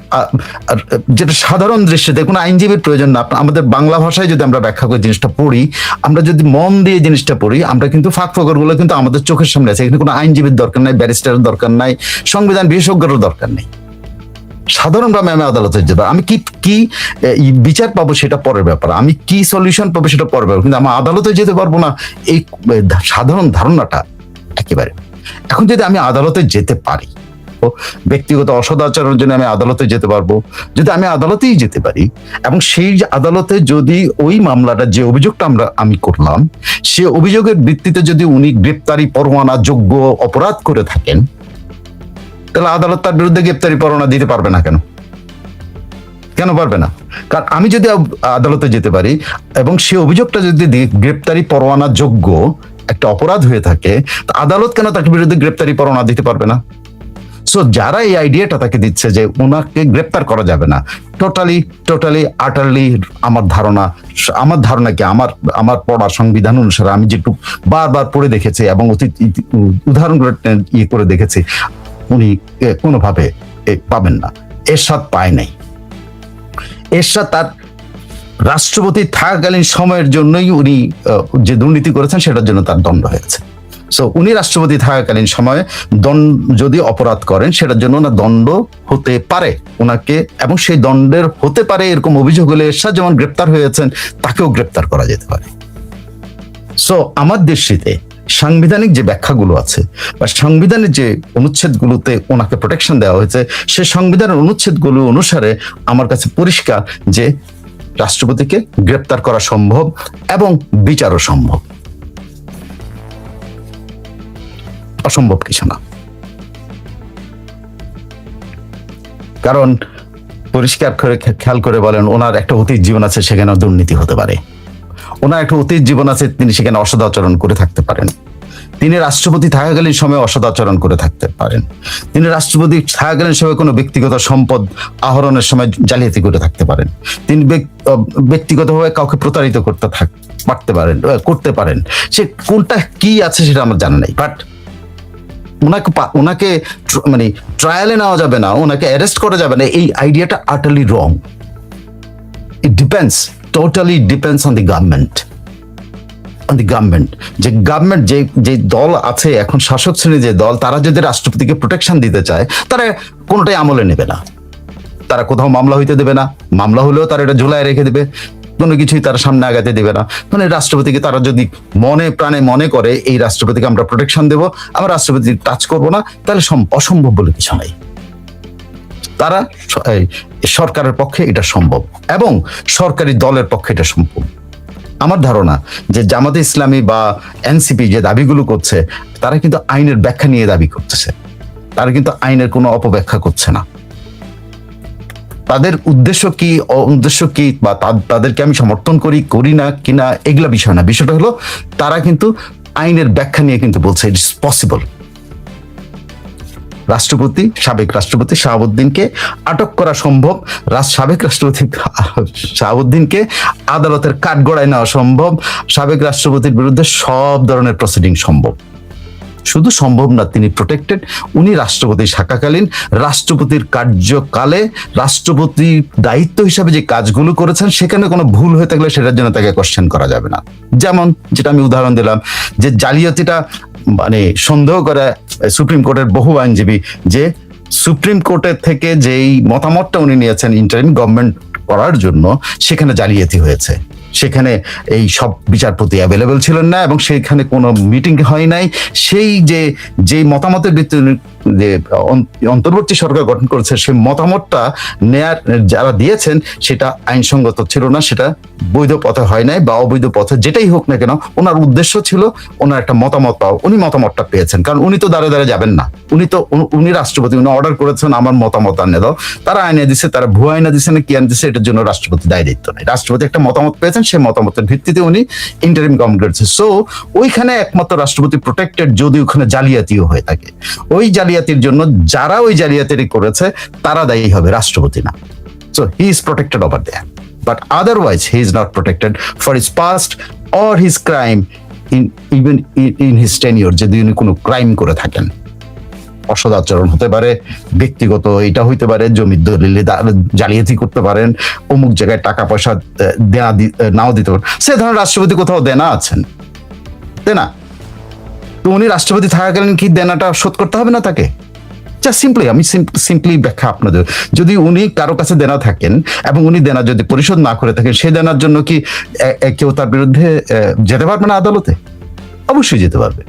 [SPEAKER 2] যেটা সাধারণ দৃষ্টিতে কোনো আইনজীবীর প্রয়োজন না, আমাদের বাংলা ভাষায় যদি আমরা ব্যাখ্যা করে জিনিসটা পড়ি, আমরা যদি মন দিয়ে জিনিসটা পড়ি, আমরা কিন্তু ফাঁক ফোকর গুলো কিন্তু আমাদের চোখের সামনে আছে। এখানে কোনো আইনজীবীর দরকার নাই, ব্যারিস্টারের দরকার নাই, সংবিধান বিশেষজ্ঞেরও দরকার নেই। সাধারণভাবে আমি আদালতে যেতে পারি, আমি কি বিচার পাবো সেটা পরের ব্যাপার, আমি কি সলিউশন পাবো সেটা পরের ব্যাপার, কিন্তু আমি আদালতে যেতে পারবো না এই সাধারণ ধারণাটা একেবারে। এখন যদি আমি আদালতে যেতে পারি, ব্যক্তিগত অসদাচরণের জন্য আমি আদালতে যেতে পারবো, যদি আমি আদালতেই যেতে পারি এবং সেই আদালতে যদি ওই মামলাটা, যে অভিযোগটা আমি করলাম, সে অভিযোগের ভিত্তিতে যদি উনি গ্রেপ্তারি পরোয়ানা যোগ্য অপরাধ করে থাকেন, তাহলে আদালত তার বিরুদ্ধে গ্রেপ্তারি পরোয়ানা দিতে পারবে না। কেন পারবে না? কারণ আমি যদি আদালতে যেতে পারি এবং সে অভিযোগটা যদি গ্রেপ্তারি পরোয়ানা যোগ্য একটা অপরাধ হয়ে থাকে, আদালত কেন তাকে বিরুদ্ধে গ্রেপ্তারি পরোয়ানা দিতে পারবে না? সো যারা এই আইডিয়াটা তাকে দিচ্ছে যে ওনাকে গ্রেপ্তার করা যাবে না, টোটালি আটারলি আমার ধারণা কি, আমার পড়া সংবিধান অনুসারে আমি যেটুকু বারবার পড়ে দেখেছি এবং অতীত উদাহরণগুলো করে দেখেছি, উনি কোনোভাবে পাবেন না। এরশাদ পায় নাই। এরশাদ তার রাষ্ট্রপতি থাকাকালীন সময়ের জন্যই উনি যে দুর্নীতি করেছেন সেটার জন্য তার দণ্ড হয়েছে। সো উনি রাষ্ট্রপতি থাকাকালীন সময়ে যদি অপরাধ করেন সেটার জন্য না দণ্ড হতে পারে ওনাকে, এবং সেই দণ্ডের হতে পারে এরকম অভিযোগ হলে এরশাদ যেমন গ্রেপ্তার হয়েছেন তাকেও গ্রেপ্তার করা যেতে পারে। সো আমার দৃষ্টিতে সাংবিধানিক যে ব্যাখ্যাগুলো আছে বা সংবিধানের যে অনুচ্ছেদগুলোতে ওনাকে প্রোটেকশন দেওয়া হয়েছে, সে সংবিধানের অনুচ্ছেদগুলো অনুসারে আমার কাছে পরিষ্কার যে রাষ্ট্রপতিকে গ্রেপ্তার করা সম্ভব এবং বিচারও সম্ভব, অসম্ভব কিছু না। কারণ পরিষ্কার করে খেয়াল করে বলেন, ওনার একটা অতীত জীবন আছে, সেখানে দুর্নীতি হতে পারে। ওনার একটা অতীত জীবন আছে, তিনি সেখানে অসদাচরণ করে থাকতে পারেন। তিনি রাষ্ট্রপতি থাকাকালীন সময় অসদাচরণ করে থাকতে পারেন। তিনি রাষ্ট্রপতি থাকাকালীন সময় কোনো ব্যক্তিগত সম্পদ আহরণের সময় জালিয়াতি করে থাকতে পারেন। তিনি ব্যক্তিগতভাবে কাউকে প্রতারিত করতে পারেন। সে কোনটা কি আছে সেটা আমার জানা নেই, বাট ওনাকে মানে ট্রায়ালে নেওয়া যাবে না, ওনাকে অ্যারেস্ট করা যাবে না, এই আইডিয়াটা আটারলি রং। ইট totally depends on the government. যে দল আছে এখন, শাসক শ্রেণী যে দল, তারা যদি রাষ্ট্রপতিকে প্রোটেকশন দিতে চায়, তারা কোনোটাই আমলে নেবে না। তারা কোথাও মামলা হইতে দেবে না, মামলা হলেও তারা এটা ঝুলায় রেখে দেবে, কোনো কিছুই তারা সামনে আগাতে দেবে না। মানে রাষ্ট্রপতিকে তারা যদি মনে প্রাণে মনে করে এই রাষ্ট্রপতিকে আমরা প্রোটেকশন দেবো, আমরা রাষ্ট্রপতি টাচ করবো না, তাহলে অসম্ভব বলে কিছু নাই। তারা সরকারের পক্ষে এটা সম্ভব এবং সরকারি দলের পক্ষে এটা সম্ভব। আমার ধারণা যে জামাতে ইসলামী বা এনসিপি যে দাবিগুলো করছে, তারা কিন্তু আইনের ব্যাখ্যা নিয়ে দাবি করতেছে, তারা কিন্তু আইনের কোনো অপব্যাখ্যা করছে না। তাদের উদ্দেশ্য কি বা তাদেরকে আমি সমর্থন করি না কিনা এগুলা বিষয় না, বিষয়টা হলো তারা কিন্তু আইনের ব্যাখ্যা নিয়ে কিন্তু বলছে ইটস পসিবল। সাবেক রাষ্ট্রপতি শাহাবুদ্দিনকে আটক করা সম্ভব, সাবেক রাষ্ট্রপতি শাহাবুদ্দিনকে আদালতের কাঠগড়ায় নেওয়া সম্ভব, সাবেক রাষ্ট্রপতির বিরুদ্ধে সব ধরনের প্রসিডিং সম্ভব। শুধু সম্ভব না, তিনি প্রোটেক্টেড। উনি রাষ্ট্রপতি থাকাকালীন রাষ্ট্রপতির কার্যকালে রাষ্ট্রপতির দায়িত্ব হিসাবে যে কাজগুলো করেছেন, সেখানে কোনো ভুল হয়ে থাকলে সেটার জন্য তাকে কোশ্চেন করা যাবে না। যেমন যেটা আমি উদাহরণ দিলাম, যে জালিয়াতিটা মানে সন্দেহ করে সুপ্রিম কোর্টের বহু আইনজীবী, যে সুপ্রিম কোর্টের থেকে যেই মতামতটা উনি নিয়েছেন ইন্টারিম গভর্নমেন্ট করার জন্য, সেখানে জালিয়াতি হয়েছে, সেখানে এই সব বিচারপতি অ্যাভেলেবল ছিলেন না এবং সেখানে কোনো মিটিং হয় নাই। সেই যে মতামতের ভিত্তিতে যে অন্তর্বর্তী সরকার গঠন করেছে, সেই মতামতটা নেয়ার যারা দিয়েছেন সেটা আইনসঙ্গত ছিল না, সেটা বৈধ পথে হয় নাই বা অবৈধ পথে যেটাই হোক না কেন, ওনার উদ্দেশ্য ছিল ওনার একটা মতামত পাওয়া। উনি মতামতটা পেয়েছেন, কারণ উনি তো দাঁড়ে যাবেন না, উনি রাষ্ট্রপতি, উনি অর্ডার করেছেন আমার মতামত আনে দাও। তারা আইনে দিচ্ছে, তারা ভুয়া আইনে দিচ্ছে না কি আইনে দিচ্ছে, এটার জন্য রাষ্ট্রপতি দায় দায়িত্ব নেই। রাষ্ট্রপতি একটা মতামত পেয়েছেন, সেই মতামতের ভিত্তিতে উনি ইন্টারিম গভর্নমেন্ট করেছে। সো ওইখানে একমাত্র রাষ্ট্রপতি প্রোটেক্টেড, যদি ওখানে জালিয়াতিও হয়ে থাকে। ওই জালিয়াতির জন্য যারা ওই জালিয়াতি করেছে তারা দায়ী হবে, রাষ্ট্রপতি না। So he is protected over there, but otherwise he is not protected for his past or his crime even in his tenure, যদি উনি কোনো ক্রাইম করে থাকেন। অসদাচরণ হতে পারে, ব্যক্তিগত এটা হইতে পারে, জমির দলিলে জালিয়াতি করতে পারেন, অমুক জায়গায় টাকা পয়সা দেনা নাও দিতে পারেন, সে ধরনের রাষ্ট্রপতি কোথাও দেনা আছেন, দেনা, তো উনি রাষ্ট্রপতি থাকাকালীন কি দেনাটা শোধ করতে হবে না তাকে? সিম্পলি আমি সিম্পলি ব্যাখ্যা আপনাদের, যদি উনি কারো কাছে দেনা থাকেন এবং উনি দেনা যদি পরিশোধ না করে থাকেন, সেই দেনার জন্য কি কেউ তার বিরুদ্ধে যেতে পারবে না আদালতে? অবশ্যই যেতে পারবে।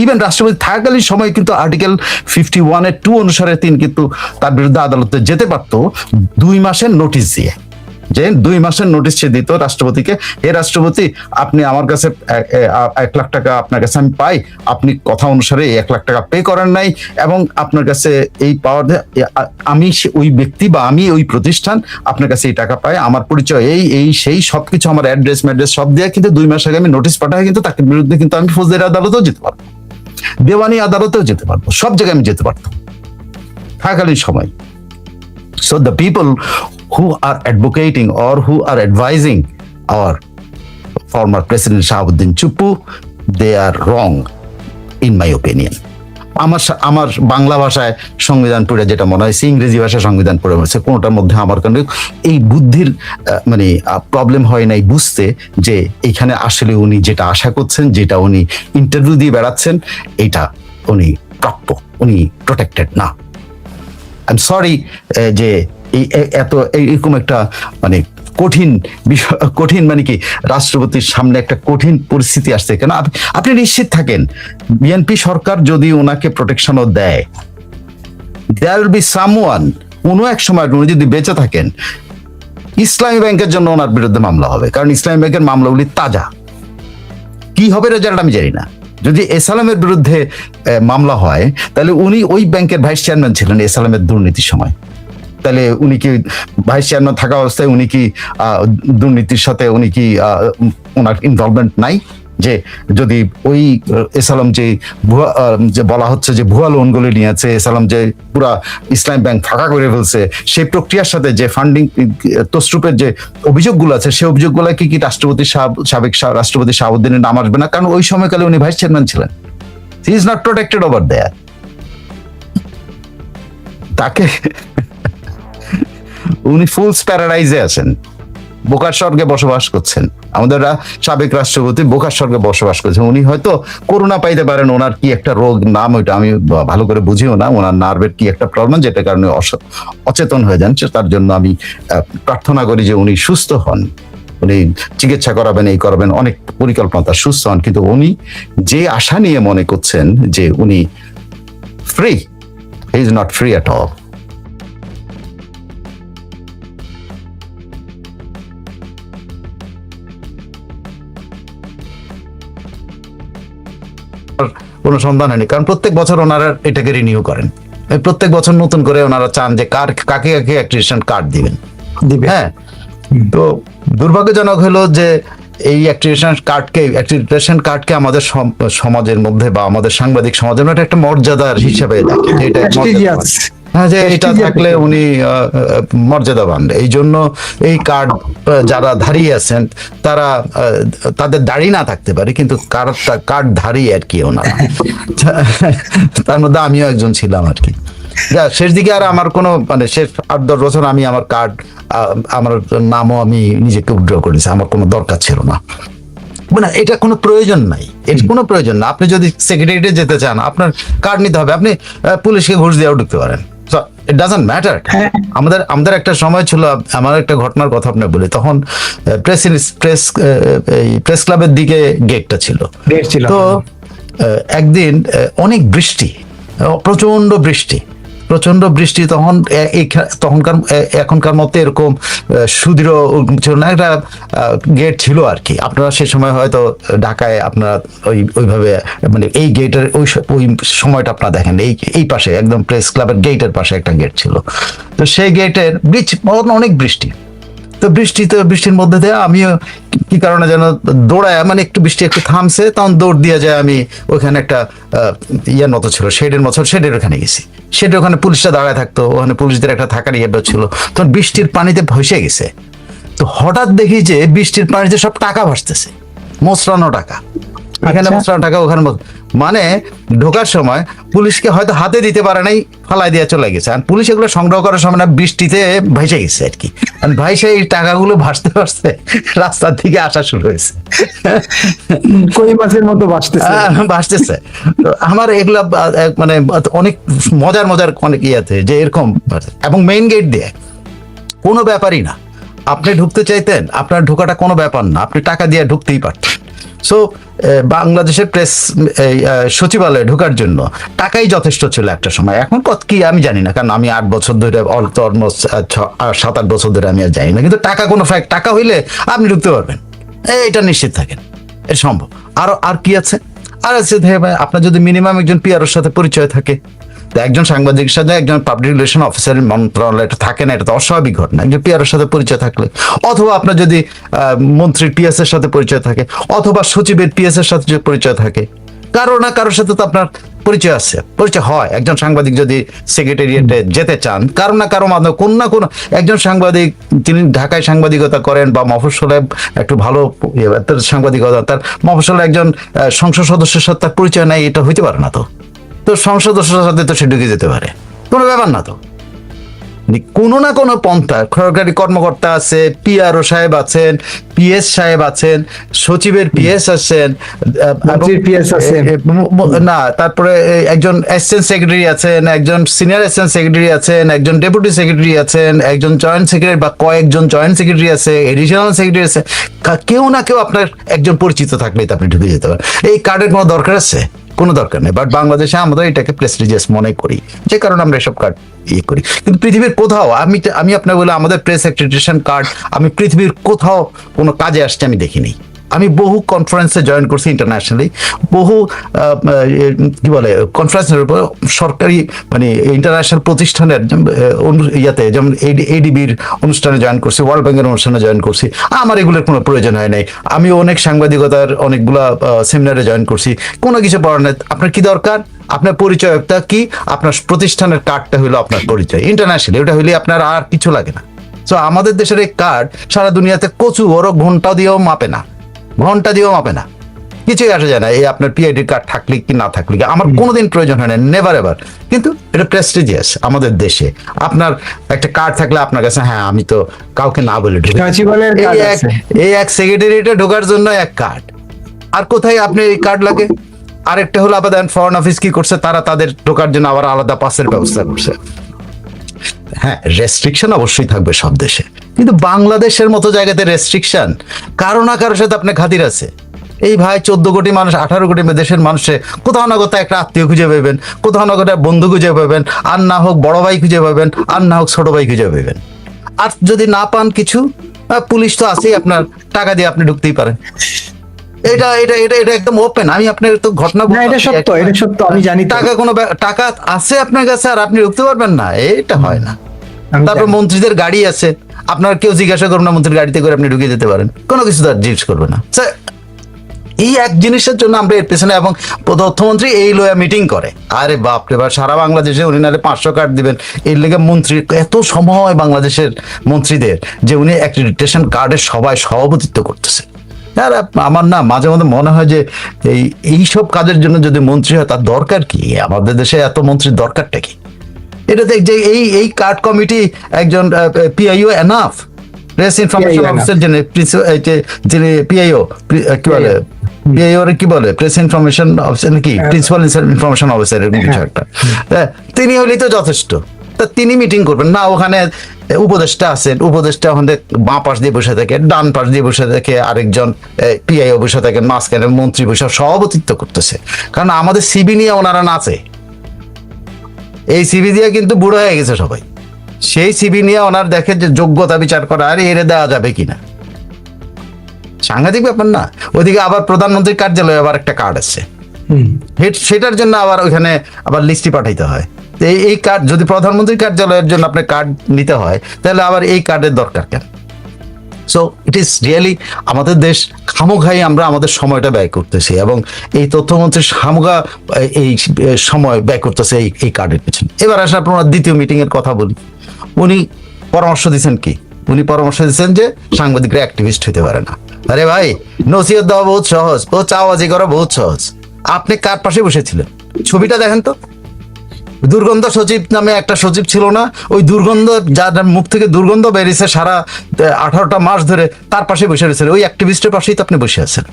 [SPEAKER 2] ইভেন রাষ্ট্রপতি থাকাকালীন সময় কিন্তু আর্টিকেল 51(2) অনুসারে তিনি কিন্তু তার বিরুদ্ধে আদালতে যেতে পারতো 2 মাসের নোটিশ দিয়ে, যে 2 মাসের নোটিশ সে দিত রাষ্ট্রপতিকে, হে রাষ্ট্রপতি আপনি আমার কাছে 1 লাখ টাকা আপনার কাছে আমি পাই, আপনি কথা অনুসারে 1 লাখ টাকা পে করেন নাই, এবং আপনার কাছে এই পাওয়ার, আমি ওই ব্যক্তি বা আমি ওই প্রতিষ্ঠান আপনার কাছে এই টাকা পাই, আমার পরিচয় এই সেই সবকিছু, আমার অ্যাড্রেস সব দিয়ে কিন্তু 2 মাস আগে আমি নোটিশ পাঠাই, কিন্তু তাকে বিরুদ্ধে কিন্তু আমি ফৌজদারি আদালতেও যেতে পারবো, দেওয়ানি আদালতেও যেতে পারবো, সব জায়গায় আমি যেতে পারতাম থাকাকালীন সময়। So the people who are advocating or who are advising our former President Shahabuddin Chuppu, they are wrong in my opinion. আমার বাংলা ভাষায় সংবিধান পড়ে যেটা মনে হয়, ইংরেজি ভাষায় সংবিধান পড়ে মনে হচ্ছে, কোনোটার মধ্যে আমার কারণে এই বুদ্ধির মানে প্রবলেম হয় নাই বুঝতে, যে এখানে আসলে উনি যেটা আশা করছেন, যেটা উনি ইন্টারভিউ দিয়ে বেড়াচ্ছেন, এটা উনি প্রাপ্য, উনি প্রোটেক্টেড না। আই এম সরি যে এত এরকম একটা মানে কঠিন মানে কি রাষ্ট্রপতির সামনে একটা কঠিন পরিস্থিতি আসছে। কেন আপনি নিশ্চিত থাকেন, বিএনপি সরকার যদি ওনাকে প্রোটেকশনও দেয়, দেয়ার উইল বি সামওয়ান, কোনো এক সময় উনি যদি বেঁচে থাকেন, ইসলামী ব্যাংকের জন্য ওনার বিরুদ্ধে মামলা হবে, কারণ ইসলামী ব্যাংকের মামলাগুলি তাজা। কি হবে রেজাল্ট আমি জানি না। যদি এসালামের বিরুদ্ধে মামলা হয়, তাহলে উনি ওই ব্যাংকের ভাইস চেয়ারম্যান ছিলেন এসালামের দুর্নীতির সময়, তাহলে উনি কি ভাইস চেয়ারম্যান থাকা অবস্থায় উনি কি দুর্নীতির সাথে উনি কি ওনার ইনভলভমেন্ট নাই? যে যদি ওই এসালাম যে ভুয়া যে বলা হচ্ছে যে ভুয়া লোনগুলো নিয়েছে, এসালাম যে পুরা ইসলাম ব্যাংক ফাঁকা করে ফেলছে, সেই প্রক্রিয়ার সাথে যে ফান্ডিং তসরুপের যে অভিযোগগুলো আছে, সেই অভিযোগগুলো কি সাবেক রাষ্ট্রপতি শাহাবুদ্দিনের নাম আসবে না? কারণ ওই সময়কালে উনি ভাইস চেয়ারম্যান ছিলেন। He is not protected over there. তাকে উনি ফুলস প্যারাডাইজে আছেন, বোকার স্বর্গে বসবাস করছেন। আমাদের সাবেক রাষ্ট্রপতি বোকার স্বর্গে বসবাস করছেন। উনি হয়তো করোনা পাইতে পারেন, ওনার কি একটা রোগ, নাম ওইটা আমি ভালো করে বুঝিও না, ওনার নার্ভের কি একটা প্রবলেম, যেটা কারণে অচেতন হয়ে যান। তার জন্য আমি প্রার্থনা করি যে উনি সুস্থ হন, উনি চিকিৎসা করাবেন, এই করাবেন, অনেক পরিকল্পনা সুস্থ হন। কিন্তু উনি যে আশা নিয়ে মনে করছেন যে উনি free, he is not free at all. কোনো সন্ধান হয়নি, কারণ প্রত্যেক বছর ওনারা এটাকে রিনিউ করেন, প্রত্যেক বছর নতুন করে ওনারা চান যে কাকে কাকে অ্যাক্টিভেশন কার্ড দিবেন। হ্যাঁ, তো দুর্ভাগ্যজনক হলো যে এই অ্যাক্টিভেশন কার্ডকে আমাদের সমাজের মধ্যে বা আমাদের সাংবাদিক সমাজের মধ্যে একটা মর্যাদার হিসেবে দেখে, যে এটা হ্যাঁ, যে এটা থাকলে উনি মর্যাদাবান। এই জন্য এই কার্ড যারা ধারী আছেন, তারা তাদের দাড়ি না থাকতে পারে, কিন্তু কার্ড ধারী আর কি ওনারা। তার মধ্যে আমিও একজন ছিলাম আর কি। শেষ দিকে আর আমার কোনো মানে শেষ 8-10 বছর আমি আমার কার্ড, আমার নামও আমি নিজেকে উইথড্র করেছি, আমার কোনো দরকার ছিল না। মানে এটা কোনো প্রয়োজন নাই, এর কোনো প্রয়োজন না। আপনি যদি সেক্রেটারিয়েটে যেতে চান, আপনার কার্ড নিতে হবে, আপনি পুলিশকে ঘুষ দিয়েও ঢুকতে পারেন। It doesn't matter. আমাদের একটা সময় ছিল, আমার একটা ঘটনার কথা আপনি বলি, তখন প্রেস ক্লাবের দিকে গেটটা ছিল। তো একদিন অনেক বৃষ্টি, প্রচন্ড বৃষ্টি, তখনকার এখনকার মতো এরকম সুদৃঢ় ছিল না, একটা গেট ছিল আর কি। আপনারা সে সময় হয়তো ঢাকায় আপনারা ওইভাবে মানে এই গেটের ওই সময়টা আপনারা দেখেন, এই পাশে একদম প্রেস ক্লাবের গেটের পাশে একটা গেট ছিল। তো সেই গেটের অনেক বৃষ্টি, তো বৃষ্টির মধ্যে দিয়ে আমিও কি কারণে যেন দৌড়ায়, মানে একটু বৃষ্টি একটু থামছে, তখন দৌড় দিয়ে যায় আমি ওইখানে একটা ইয়ার মতো ছিল, শেডের ওখানে গেছি। শেডের ওখানে পুলিশরা দাঁড়ায় থাকতো, ওখানে পুলিশদের একটা থাকার ইয়েটা ছিল। তখন বৃষ্টির পানিতে ভেসে গেছে। তো হঠাৎ দেখি যে বৃষ্টির পানিতে সব টাকা ভাসতেছে, মোচড়ানো টাকা, এখানে মোচড়ানো টাকা, ওখানে মানে ঢোকার সময় পুলিশকে হয়তো হাতে দিতে পারে নাই, ফালাই দিয়ে চলে গেছে। আর পুলিশ এগুলো সংগ্রহ করার সময় না বৃষ্টিতে ভেসে গেছে আর কি, আর ভাইসে এই টাকাগুলো ভাসতে ভাসতে রাস্তার দিকে আসা শুরু হয়েছে,
[SPEAKER 3] কই মাছের মতো ভাসতেছে।
[SPEAKER 2] ভাসতেছে। তো আমার এগুলা মানে অনেক মজার মজার অনেক ইয়েতে যে এরকম, এবং মেইন গেট দিয়ে কোনো ব্যাপারই না, আপনি ঢুকতে চাইতেন, আপনার ঢোকাটা কোনো ব্যাপার না, আপনি টাকা দিয়ে ঢুকতেই পারতেন। সো বাংলাদেশের প্রেস সচিবালয়ে ঢোকার জন্য টাকাই যথেষ্ট ছিল একটা সময়। এখন কত কি আমি জানি না, কারণ আমি 8 বছর ধরে, অলমোস্ট 7-8 বছর ধরে আমি আর জানি না, কিন্তু টাকা কোনো ফ্যাক্ট, টাকা হইলে আপনি ঢুকতে পারবেন, এটা নিশ্চিত থাকেন, এ সম্ভব। আর কি আছে, আর আছে আপনার যদি মিনিমাম একজন পিআরওর সাথে পরিচয় থাকে। তো একজন সাংবাদিকের সাথে একজন পাবলিক রিলেশন অফিসারের মন্ত্রণালয় এটা থাকে না, এটা তো অস্বাভাবিক ঘটনা। একজন পিআরওর সাথে পরিচয় থাকলে, অথবা আপনার যদি মন্ত্রীর পিএস এর সাথে পরিচয় থাকে, অথবা সচিবের পিএস এর সাথে যদি পরিচয় থাকে, কারো না কারোর সাথে তো আপনার পরিচয় আছে, পরিচয় হয়। একজন সাংবাদিক যদি সেক্রেটারিয়েটে যেতে চান, কারো না কারো মাধ্যমে, কোন না কোনো একজন সাংবাদিক যিনি ঢাকায় সাংবাদিকতা করেন বা মফস্বলে একটু ভালো সাংবাদিকতা, তার মফস্বলে একজন সংসদ সদস্যের সাথে তার পরিচয় নাই, এটা হইতে পারে না। তো সংসদ সদস্যের সাথে তো সে ঢুকে যেতে পারে, কোনো ব্যাপার না। তো কোনো না কোনো পন্থা, সরকারি কর্মকর্তা আছে, পিআরও সাহেব আছেন, পিএস সাহেব আছেন, সচিবের পিএস আছেন, না তারপরে একজন অ্যাসিস্ট্যান্ট সেক্রেটারি আছেন, একজন সিনিয়র অ্যাসিস্ট্যান্ট সেক্রেটারি আছেন, একজন ডেপুটি সেক্রেটারি আছেন, একজন জয়েন্ট সেক্রেটারি বা কয়েকজন জয়েন্ট সেক্রেটারি আছে, এডিশনাল সেক্রেটারি আছে। কেউ না কেউ আপনার একজন পরিচিত থাকলেই তো আপনি ঢুকে যেতে পারেন। এই কার্ডের কোনো দরকার আছে? কোনো দরকার নেই। বাট বাংলাদেশে আমরা এটাকে প্রেস্টিজিয়াস মনে করি, যে কারণে আমরা এসব কার্ড করি। কিন্তু পৃথিবীর কোথাও আমি আপনার বলে আমাদের প্রেস অ্যাক্রেডিটেশন কার্ড আমি পৃথিবীর কোথাও কোনো কাজে আসছে আমি দেখিনি। আমি বহু কনফারেন্সে জয়েন করছি ইন্টারন্যাশনালি, বহু কি বলে কনফারেন্সের উপর সরকারি মানে ইন্টারন্যাশনাল প্রতিষ্ঠানের ইয়াতে, যেমন এডিবির অনুষ্ঠানে জয়েন করছি, ওয়ার্ল্ড ব্যাংকের অনুষ্ঠানে জয়েন করছি। আমার এগুলোর কোনো প্রয়োজন হয় নাই। আমি অনেক সাংবাদিকতার অনেকগুলা সেমিনারে জয়েন করছি, কোনো কিছু পড়ার নাই। আপনার কি দরকার? আপনার পরিচয়টা কি? আপনার প্রতিষ্ঠানের কার্ডটা হলো আপনার পরিচয় ইন্টারন্যাশনালি, ওটা হইলে আপনার আর কিছু লাগে না। তো আমাদের দেশের এই কার্ড সারা দুনিয়াতে কচু ওরও ঘন্টা দিয়েও মাপে না, কিছুই আসা যায় না। এই আপনার পিআইডি কার্ড থাকলে কি না থাকলে কি, আমার কোনোদিন প্রয়োজন হয় না, নেভার এভার। কিন্তু এটা প্রেস্টিজিয়াস আমাদের দেশে। আপনার একটা কার্ড থাকলে আপনার কাছে, হ্যাঁ আমি তো কাউকে না বলে এই এক সেক্রেটারিয়েটে ঢোকার জন্য এক কার্ড। আর কোথায় আপনি এই কার্ড লাগে? আরেকটা হলো আবার ফরেন অফিস কি করছে, তারা তাদের ঢোকার জন্য আবার আলাদা পাসের ব্যবস্থা করছে। হ্যাঁ, রেস্ট্রিকশন অবশ্যই থাকবে সব দেশে, কিন্তু বাংলাদেশের মতো জায়গাতে রেস্ট্রিকশন কারো না কারোর সাথে আপনার খাতির আছে। এই ভাই 14 কোটি মানুষ, 18 কোটি দেশের মানুষে কোথাও না কোথাও একটা আত্মীয় খুঁজে পাবেন, কোথাও না কোথাও বন্ধু খুঁজে পাবেন, আর না হোক বড় ভাই খুঁজে পাবেন, আর না হোক ছোট ভাই খুঁজে পাবেন। আর যদি না পান কিছু, পুলিশ তো আছেই, আপনার টাকা দিয়ে আপনি ঢুকতেই পারেন। এটা এটা এটা এটা একদম ওপেন। আমি আপনার তো ঘটনা,
[SPEAKER 3] এটা সত্য, আমি জানি।
[SPEAKER 2] টাকা আছে আপনার কাছে আর আপনি ঢুকতে পারবেন না, এটা হয় না। তারপর মন্ত্রীদের গাড়ি আছে, আপনার কেউ জিজ্ঞাসা করবেন না, মন্ত্রীর গাড়িতে করে আপনি ঢুকে যেতে পারেন, কোনো কিছু তার জিজ্ঞেস করবে না। এই এক জিনিসের জন্য আমরা এর পেছনে, এবং তথ্যমন্ত্রী এই লয়া মিটিং করে, আরে বাপরে বাপ, সারা বাংলাদেশে উনি নাহলে 500 কার্ড দিবেন। এর লেগে মন্ত্রী এত সময় বাংলাদেশের মন্ত্রীদের, যে উনি অ্যাক্রেডিটেশন কার্ডের সবাই সভাপতিত্ব করতেছে। আর আমার না মাঝে মধ্যে মনে হয় যে এইসব কাজের জন্য যদি মন্ত্রী হয় তার দরকার কি? আমাদের দেশে এত মন্ত্রীর দরকারটা কি? এটা দেখ যে এই কার্ড কমিটি একজন PIO enough, press information officer, যিনি পিআইও কি বলে, পিআইও কি বলে, প্রেস ইনফরমেশন অফিসার নাকি প্রিন্সিপাল ইনফরমেশন অফিসার, এরকম কিছু একটা, তিনি হলেই তো যথেষ্ট। তা তিনি মিটিং করবেন না, ওখানে উপদেষ্টা আছেন, উপদেষ্টা ওখানে বাঁ পাশ দিয়ে বসে থাকে, ডান পাশ দিয়ে বসে থাকে আরেকজন পিআইও বসে থাকেন, মাঝখানে মন্ত্রী বসে সভাপতিত্ব করতেছে। কারণ আমাদের সিবি নিয়ে ওনারা নাচে, এই সিবি দিয়ে কিন্তু বুড়ো হয়ে গেছে সবাই। সেই সিবি নিয়ে ওনার দেখে যে যোগ্যতা বিচার করা, আরে এরে দেওয়া যাবে কিনা, সাংঘাতিক ব্যাপার না। ওইদিকে আবার প্রধানমন্ত্রীর কার্যালয়ে আবার একটা কার্ড আছে, সেটার জন্য আবার ওইখানে আবার লিস্টি পাঠাইতে হয়। এই কার্ড যদি প্রধানমন্ত্রীর কার্যালয়ের জন্য আপনার কার্ড নিতে হয়, তাহলে আবার এই কার্ডের দরকার কেন? সো ইট ইজ রিয়েলি আমাদের দেশ খামোখাই আমরা আমাদের সময়টা ব্যয় করতেছি, এবং এই তথ্যমন্ত্রী খামোখা এই সময় ব্যয় করতেছে এই কার্ডের পেছনে। এবার আসলে আপনার দ্বিতীয় মিটিং এর কথা বলি। উনি পরামর্শ দিচ্ছেন কি? উনি পরামর্শ দিচ্ছেন যে সাংবাদিকরা অ্যাক্টিভিস্ট হতে পারে না। আরে ভাই, নসিহত দেওয়া বহুত সহজ, ও চাওয়াজি করা বহুত সহজ। আপনি কার পাশে বসেছিলেন? ছবিটা দেখেন তো। দুর্গন্ধ সচিব নামে একটা সচিব ছিল না? ওই দুর্গন্ধ, যার মুখ থেকে দুর্গন্ধ বেরিয়েছে সারা 18টা মাস ধরে, তার পাশে বসে রয়েছেন। ওই অ্যাক্টিভিস্টের পাশেই তো আপনি বসে আছেন।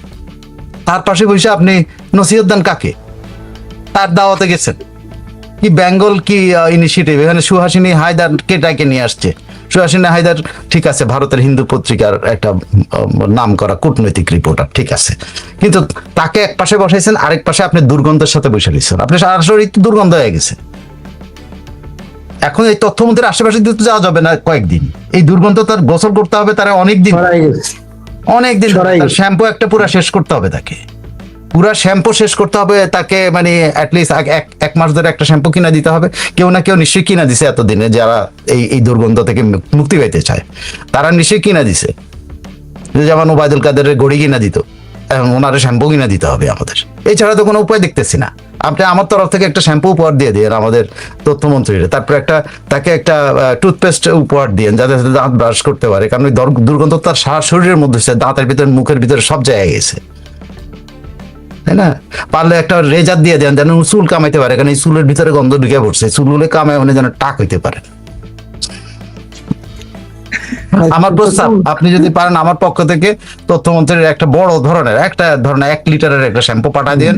[SPEAKER 2] তার পাশে বসে আপনি নসিহত দেন কাকে? তার দাওয়াতে গেছেন কি? বেঙ্গল কি ইনিশিয়েটিভ, এখানে সুহাসিনী হায়দারকে ডাকে নিয়ে আসছে। সুহাসিনী হায়দার ঠিক আছে, ভারতের হিন্দু পত্রিকার একটা নাম করা কূটনৈতিক রিপোর্টার, ঠিক আছে, কিন্তু তাকে এক পাশে বসাইছেন, আরেক পাশে আপনি দুর্গন্ধের সাথে বসে রয়েছেন। আপনি সরাসরি দুর্গন্ধ হয়ে গেছে। এখন এই তথ্যমন্ত্রীর আশেপাশে দিতে যাওয়া যাবে না কয়েকদিন। এই দুর্গন্ধ তার গোসল করতে হবে, তারা অনেকদিন অনেকদিন শ্যাম্পু একটা পুরা শেষ করতে হবে তাকে, পুরা শ্যাম্পু শেষ করতে হবে তাকে, মানে অ্যাটলিস্ট এক মাস ধরে একটা শ্যাম্পু কিনা দিতে হবে। কেউ না কেউ নিশ্চয়ই কিনা দিছে এতদিনে, যারা এই দুর্গন্ধ থেকে মুক্তি পেতে চায় তারা নিশ্চয়ই কিনা দিছে। যেমন ওবায়দুল কাদেরের ঘড়ি কিনা দিত, ওনারে শ্যাম্পু কিনা দিতে হবে আমাদের। এছাড়া তো কোনো উপায় দেখতেছি না। আপনি আমার তরফ থেকে একটা শ্যাম্পু উপহার দিয়ে দিন আমাদের তথ্যমন্ত্রীর, তারপর তাকে একটা টুথপেস্ট উপহার দিন যাতে দাঁত ব্রাশ করতে পারে, কারণ ওই দুর্গন্ধ তার সারা শরীরের মধ্যে, দাঁতের ভিতরে, মুখের ভিতরে, সব জায়গায় গেছে, তাই না? পারলে একটা রেজার দিয়ে দেন যেন চুল কামাইতে পারে, কারণ এই চুলের ভিতরে গন্ধ ঢুকে পড়ছে, চুলগুলো কামায় মানে যেন টাক হইতে পারে। আমার প্রস্তাব, আপনি যদি পারেন আমার পক্ষ থেকে তথ্যমন্ত্রীর একটা বড় ধরনের 1 লিটারের একটা শ্যাম্পু পাঠায় দেন,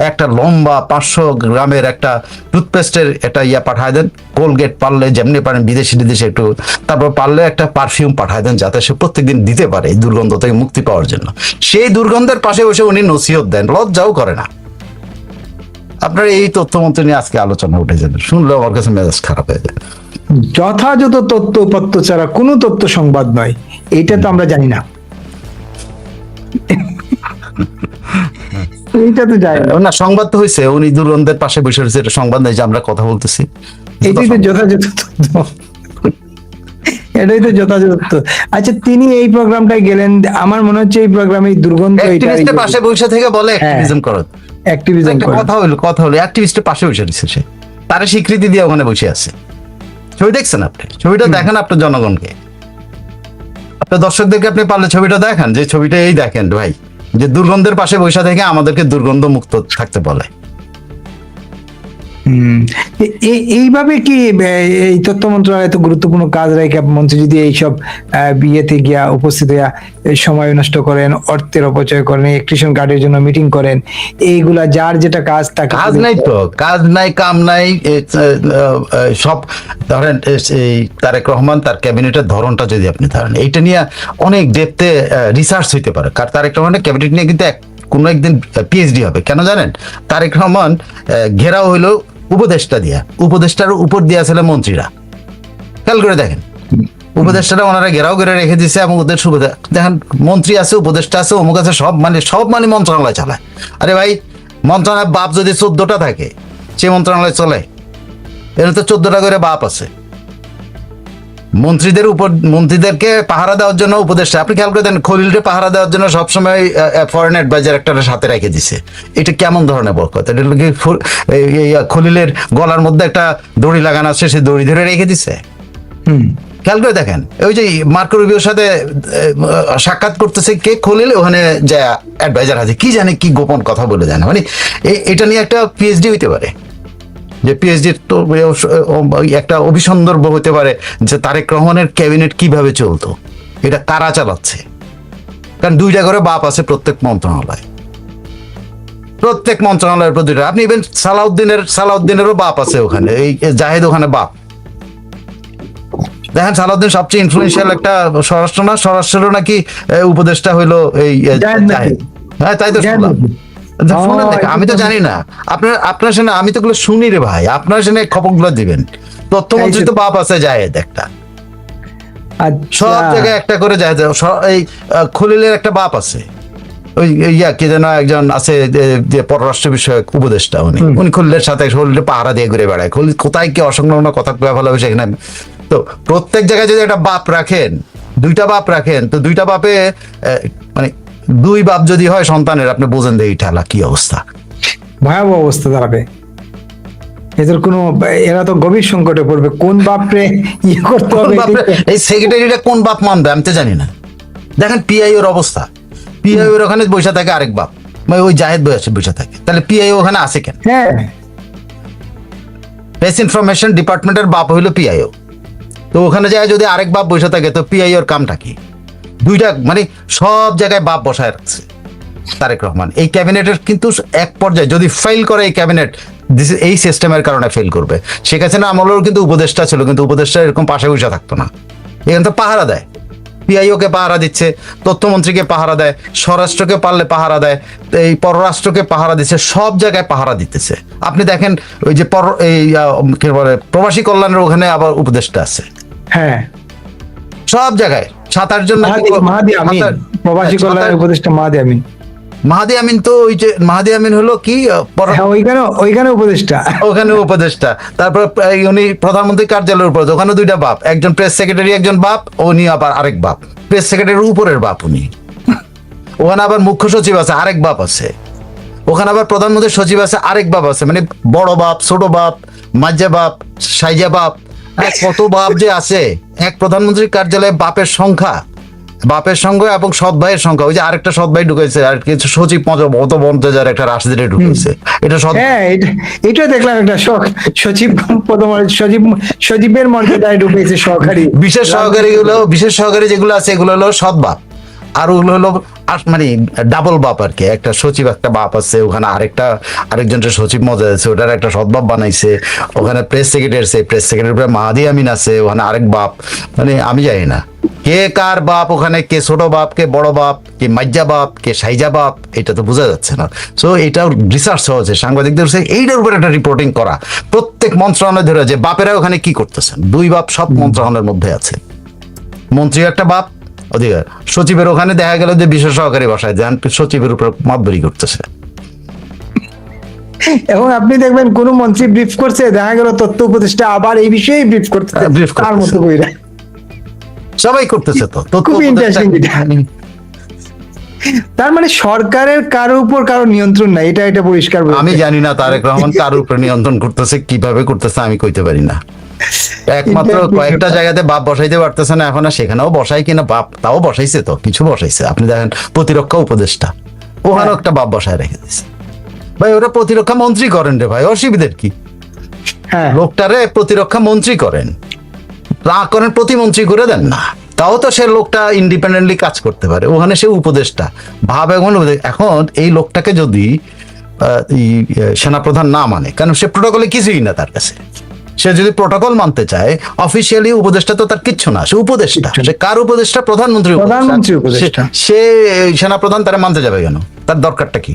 [SPEAKER 2] একটা লম্বা 500 গ্রামের একটা টুথপেস্টের একটা পাঠায় দেন, কোলগেট পারলে যেমনি পারেন বিদেশি একটু, তারপর পারলে একটা পারফিউম পাঠায় দেন যাতে সে প্রত্যেকদিন দিতে পারে এই দুর্গন্ধ থেকে মুক্তি পাওয়ার জন্য। সেই দুর্গন্ধের পাশে বসে উনি নসিহত দেন, লজ্জাও করে না। আপনার এই তথ্যমন্ত্রী নিয়ে আজকে আলোচনা উঠে যাবে, শুনলে আমার কাছে মেজাজ খারাপ হয়ে যায়।
[SPEAKER 3] যথাযথ তথ্য উপাত্ত ছাড়া কোনো তথ্য সংবাদ নয়, এটা তো আমরা জানি না। এইটা তো জানি
[SPEAKER 2] না, সংবাদ তো হয়েছে, উনি দুর্গন্ধের পাশে বসে রয়েছে, এটা সংবাদ নেই যে আমরা কথা বলতেছি।
[SPEAKER 3] এটাই তো যথাযথ তথ্য, এটাই তো যথাযথ তথ্য। আচ্ছা, তিনি এই প্রোগ্রামটায় গেলেন, আমার মনে হচ্ছে এই প্রোগ্রামে দুর্গন্ধ
[SPEAKER 2] অ্যাক্টিভিস্টের পাশে বসে থেকে বলে অ্যাক্টিভিজম করো,
[SPEAKER 3] অ্যাক্টিভিজম
[SPEAKER 2] কথা হলো অ্যাক্টিভিস্টের পাশে বসে রয়েছে, সে তারা স্বীকৃতি দিয়ে ওখানে বসে আছে। ছবি দেখছেন আপনি? ছবিটা দেখেন আপনার জনগণকে, আপনার দর্শকদেরকে আপনি পারলে ছবিটা দেখান, যে ছবিটা এই দেখেন ভাই, যে দুর্গন্ধের পাশে বসে থেকে আমাদেরকে দুর্গন্ধ মুক্ত থাকতে বলে।
[SPEAKER 3] এইভাবে কি এই তথ্য মন্ত্রণালয় এত গুরুত্বপূর্ণ কাজ রেখে মন্ত্রী যদি এইসব বিয়েতে গিয়া উপস্থিত হইয়া সময় নষ্ট করেন, অর্থের অপচয় করেন, ইলেকট্রিশিয়ান কার্ডের জন্য মিটিং করেন, এইগুলা যার যেটা কাজ, তাকে
[SPEAKER 2] কাজ নাই তো, কাজ নাই, কাম নাই, সব ধরেন। এই তারেক রহমান তার ক্যাবিনেটের ধরনটা যদি আপনি ধরেন, এইটা নিয়ে অনেক ডেপথে রিসার্চ হইতে পারে। কার তারেক রহমানের ক্যাবিনেট নিয়ে কিন্তু কোনো একদিন পিএইচডি হবে। কেন জানেন? তারেক রহমান ঘেরাও হইলো উপদেষ্টা দিয়া, উপদেষ্টার উপর দিয়া ছিল মন্ত্রীরা। খেয়াল করে দেখেন, উপদেষ্টারা ওনারা ঘেরাও করে রেখে দিচ্ছে, এবং ওদের সুবিধা দেখেন, মন্ত্রী আছে, উপদেষ্টা আছে, অমুক আছে, সব মানে মন্ত্রণালয় চালায়। আরে ভাই, মন্ত্রণালয় বাপ যদি 14টা থাকে, সে মন্ত্রণালয় চলে? এর তো 14টা করে বাপ আছে। মন্ত্রীদেরকে পাহারা দেওয়ার জন্য উপদেষ্টা, আপনি খেয়াল করে দেন, খলিলকে পাহারা দেওয়ার জন্য সবসময় ফরেন অ্যাডভাইজার একটা সাথে রেখে দিছে। এটা কেমন ধরনের বরকত? এটা খলিলের গলার মধ্যে একটা দড়ি লাগানো আছে, সে দড়ি ধরে রেখে দিছে। খেয়াল করে দেখেন, ওই যে মার্কো রুবিওর সাথে সাক্ষাৎ করতেছে কে? খলিল। ওখানে যা অ্যাডভাইজার আছে, কি জানে কি গোপন কথা বলে জানে। মানে এটা নিয়ে একটা পিএইচডি হইতে পারে, যে পিএইচডি তো একটা অভিসন্দর্ভ হতে পারে যে তারেক রহমানের ক্যাবিনেট কিভাবে চলতো, এটা কারা চালাচ্ছে। কারণ 2টা করে বাপ আছে প্রত্যেক মন্ত্রণালয়ের প্রতি। আপনি ইভেন সালাউদ্দিনেরও বাপ আছে ওখানে, এই জাহেদ ওখানে বাপ। দেখেন, সালাউদ্দিন সবচেয়ে ইনফ্লুয়েন্সিয়াল একটা স্বরাষ্ট্রেরও নাকি উপদেষ্টা হইলো এই জাহেদ। হ্যাঁ, তাই তো শুনলাম। আমি তো জানি না, আপনার সামনে আমি তো গুলো শুনি রে ভাই, আপনার সামনে খবরগুলো দিবেন। তথ্যমন্ত্রী তো বাপ আছে জাহেদ একটা, সব জায়গায় একটা করে জাহেদ। এই খলিলের একটা বাপ আছে, ওই কি যেন একজন আছে যে পররাষ্ট্র বিষয়ক উপদেষ্টা, উনি খলিলের সাথে খলিলের পাহারা দিয়ে ঘুরে বেড়ায়। খলিল কোথায় কি অসংলগ্ন কথা ভালো হবে সেখানে। তো প্রত্যেক জায়গায় যদি একটা বাপ রাখেন, 2টা বাপ রাখেন, তো 2টা বাপে মানে 2 বাপ যদি হয় সন্তানের, আপনি বোঝেন যে এই ঠেলা কি অবস্থা,
[SPEAKER 3] ভয়াবহ অবস্থা দাঁড়াবে। এদের কোনো, এরা তো গভীর সংকটে পড়বে, কোন বাপরে ইয়ে করতে হবে।
[SPEAKER 2] এই সেক্রেটারিটা কোন বাপ মানবে আমি তো জানি না। দেখেন পিআইওর অবস্থা, পিআইওর ওখানে বসে থাকে আরেক বাপ, মানে ওই জাহেদ বসে থাকে, তাহলে পিআইও ওখানে আছে কেন?
[SPEAKER 3] হ্যাঁ,
[SPEAKER 2] প্রেস ইনফরমেশন ডিপার্টমেন্টের বাপ হইলো পিআইও, তো ওখানে যায় যদি আরেক বাপ বসে থাকে তো পিআইওর কামটা কি? দুইটা মানে সব জায়গায় বাপ বসায় রাখছে তারেক রহমান। এই ক্যাবিনেটের কিন্তু এক পর্যায়ে যদি ফেল করে এই ক্যাবিনেট, এই সিস্টেমের কারণে ফেল করবে। শেখ হাসিনা আমলেও কিন্তু উপদেষ্টা ছিল, কিন্তু উপদেষ্টা এরকম পাশে বসে থাকতো না, এখানে তো পাহারা দেয়, পিআইওকে পাহারা দিচ্ছে, তথ্যমন্ত্রীকে পাহারা দেয়, স্বরাষ্ট্রকে পারলে পাহারা দেয়, এই পররাষ্ট্রকে পাহারা দিচ্ছে, সব জায়গায় পাহারা দিতেছে। আপনি দেখেন ওই যে কি বলে প্রবাসী কল্যাণের ওখানে আবার উপদেষ্টা আছে,
[SPEAKER 3] হ্যাঁ,
[SPEAKER 2] সব জায়গায়। 7-8 জন
[SPEAKER 3] মাহাদি আমিন, প্রবাসী কল্যাণের উপদেষ্টা মাহাদি আমিন।
[SPEAKER 2] মাহাদি আমিন তো ওই যে মাহাদি আমিন হলো কি
[SPEAKER 3] হ্যাঁ, ওইখানে উপদেষ্টা,
[SPEAKER 2] ওখানে উপদেষ্টা। তারপর উনি প্রধানমন্ত্রী কার্যালয়ের উপর, ওখানে দুইটা বাপ, একজন প্রেস সেক্রেটারি একজন বাপ, উনি আবার আরেক বাপ, প্রেস সেক্রেটারির উপরের বাপ উনি। ওখানে আবার মুখ্য সচিব আছে, আরেক বাপ আছে। ওখানে আবার প্রধানমন্ত্রীর সচিব আছে, আরেক বাপ আছে। মানে বড় বাপ, ছোট বাপ, মাঝা বাপ, সাইজা বাপ, কত বাপ যে আছে এক প্রধানমন্ত্রীর কার্যালয়ে। বাপের সংখ্যা, বাপের সঙ্গে এবং সৎ ভাইয়ের সংখ্যা, ওই যে আরেকটা সৎ ভাই ঢুকেছে, আর কিছু সচিব অত বন্তেজার একটা রাজনীতি ঢুকেছে, এটা সৎ।
[SPEAKER 3] হ্যাঁ, এটা দেখলাম একটা সচিব সচিবের মর্যাদায় ঢুকেছে সহকারী,
[SPEAKER 2] বিশেষ সহকারী যেগুলো আছে এগুলো হলো সৎ বাপ, আর ওগুলো হলো মানে ডাবল বাপ আর কি। একটা সচিব একটা বাপ আছে, ওখানে আরেকজনের সচিব মজা আছে, ওটার একটা সৎ বাপ বানাইছে। ওখানে প্রেস সেক্রেটারি আছে, প্রেস সেক্রেটারি মাহাদি আমিন আছে, ওখানে আরেক বাপ। মানে আমি জানি না কে কার বাপ ওখানে, কে ছোট বাপ, কে বড় বাপ, কে মাজ্জা বাপ, কে সাইজা বাপ, এটা তো বোঝা যাচ্ছে না। সো এটাও রিসার্চ হচ্ছে, সাংবাদিকদের এইটার উপর একটা রিপোর্টিং করা, প্রত্যেক মন্ত্রণালয় ধরে যে বাপেরা ওখানে কি করতেছেন। 2 বাপ সব মন্ত্রণালয়ের মধ্যে আছে, মন্ত্রী একটা বাপ অধিকার। সচিবের ওখানে দেখা গেল যে বিশেষ সহকারী বসায় যান, সচিবের উপর মাতবরি করতেছে।
[SPEAKER 3] এবং আপনি দেখবেন কোন মন্ত্রী ব্রিফ করছে, দেখা গেল তথ্য উপদেষ্টা আবার এই বিষয়ে ব্রিফ করতেছে, তার মতো কইরা
[SPEAKER 2] সবাই করতেছে। তো
[SPEAKER 3] খুব ইন্টারেস্টিং। তার মানে সরকারের কারো উপর কারো নিয়ন্ত্রণ নাই, এটা পরিষ্কার।
[SPEAKER 2] আমি জানি না তারেক রহমান কার উপর নিয়ন্ত্রণ করতেছে, কিভাবে করতেছে আমি কইতে পারি না। একমাত্র কয়েকটা জায়গাতে বাপ বসাইতে পারতেছে না এখন, আর সেখানেও বসাই কিনা বাপ, তাও বসাইছে, তো কিছু বসাইছে। আপনি দেখেন প্রতিরক্ষা উপদেষ্টা, ওখানেও একটা বাপ বসায় রেখে দিচ্ছে। ভাই ওরা প্রতিরক্ষা মন্ত্রী করেন রে ভাই, অসুবিধার কি?
[SPEAKER 3] হ্যাঁ,
[SPEAKER 2] লোকটারে প্রতিরক্ষা মন্ত্রী করেন, তা করেন প্রতিমন্ত্রী করে দেন না, তাও তো সে লোকটা ইন্ডিপেন্ডেন্টলি কাজ করতে পারে। ওখানে সে উপদেষ্টা ভাব। এখন এই লোকটাকে যদি সেনাপ্রধান না মানে, কারণ সে প্রোটোকলে কিছুই না তার কাছে, সে যদি প্রোটোকল মানতে চায়, অফিসিয়ালি উপদেষ্টা তো তার কিচ্ছু না, সে উপদেষ্টা। সে কার উপদেষ্টা? প্রধানমন্ত্রী উপদেষ্টা। সে সেনাপ্রধান তারা মানতে যাবে কেন? তার দরকারটা কি?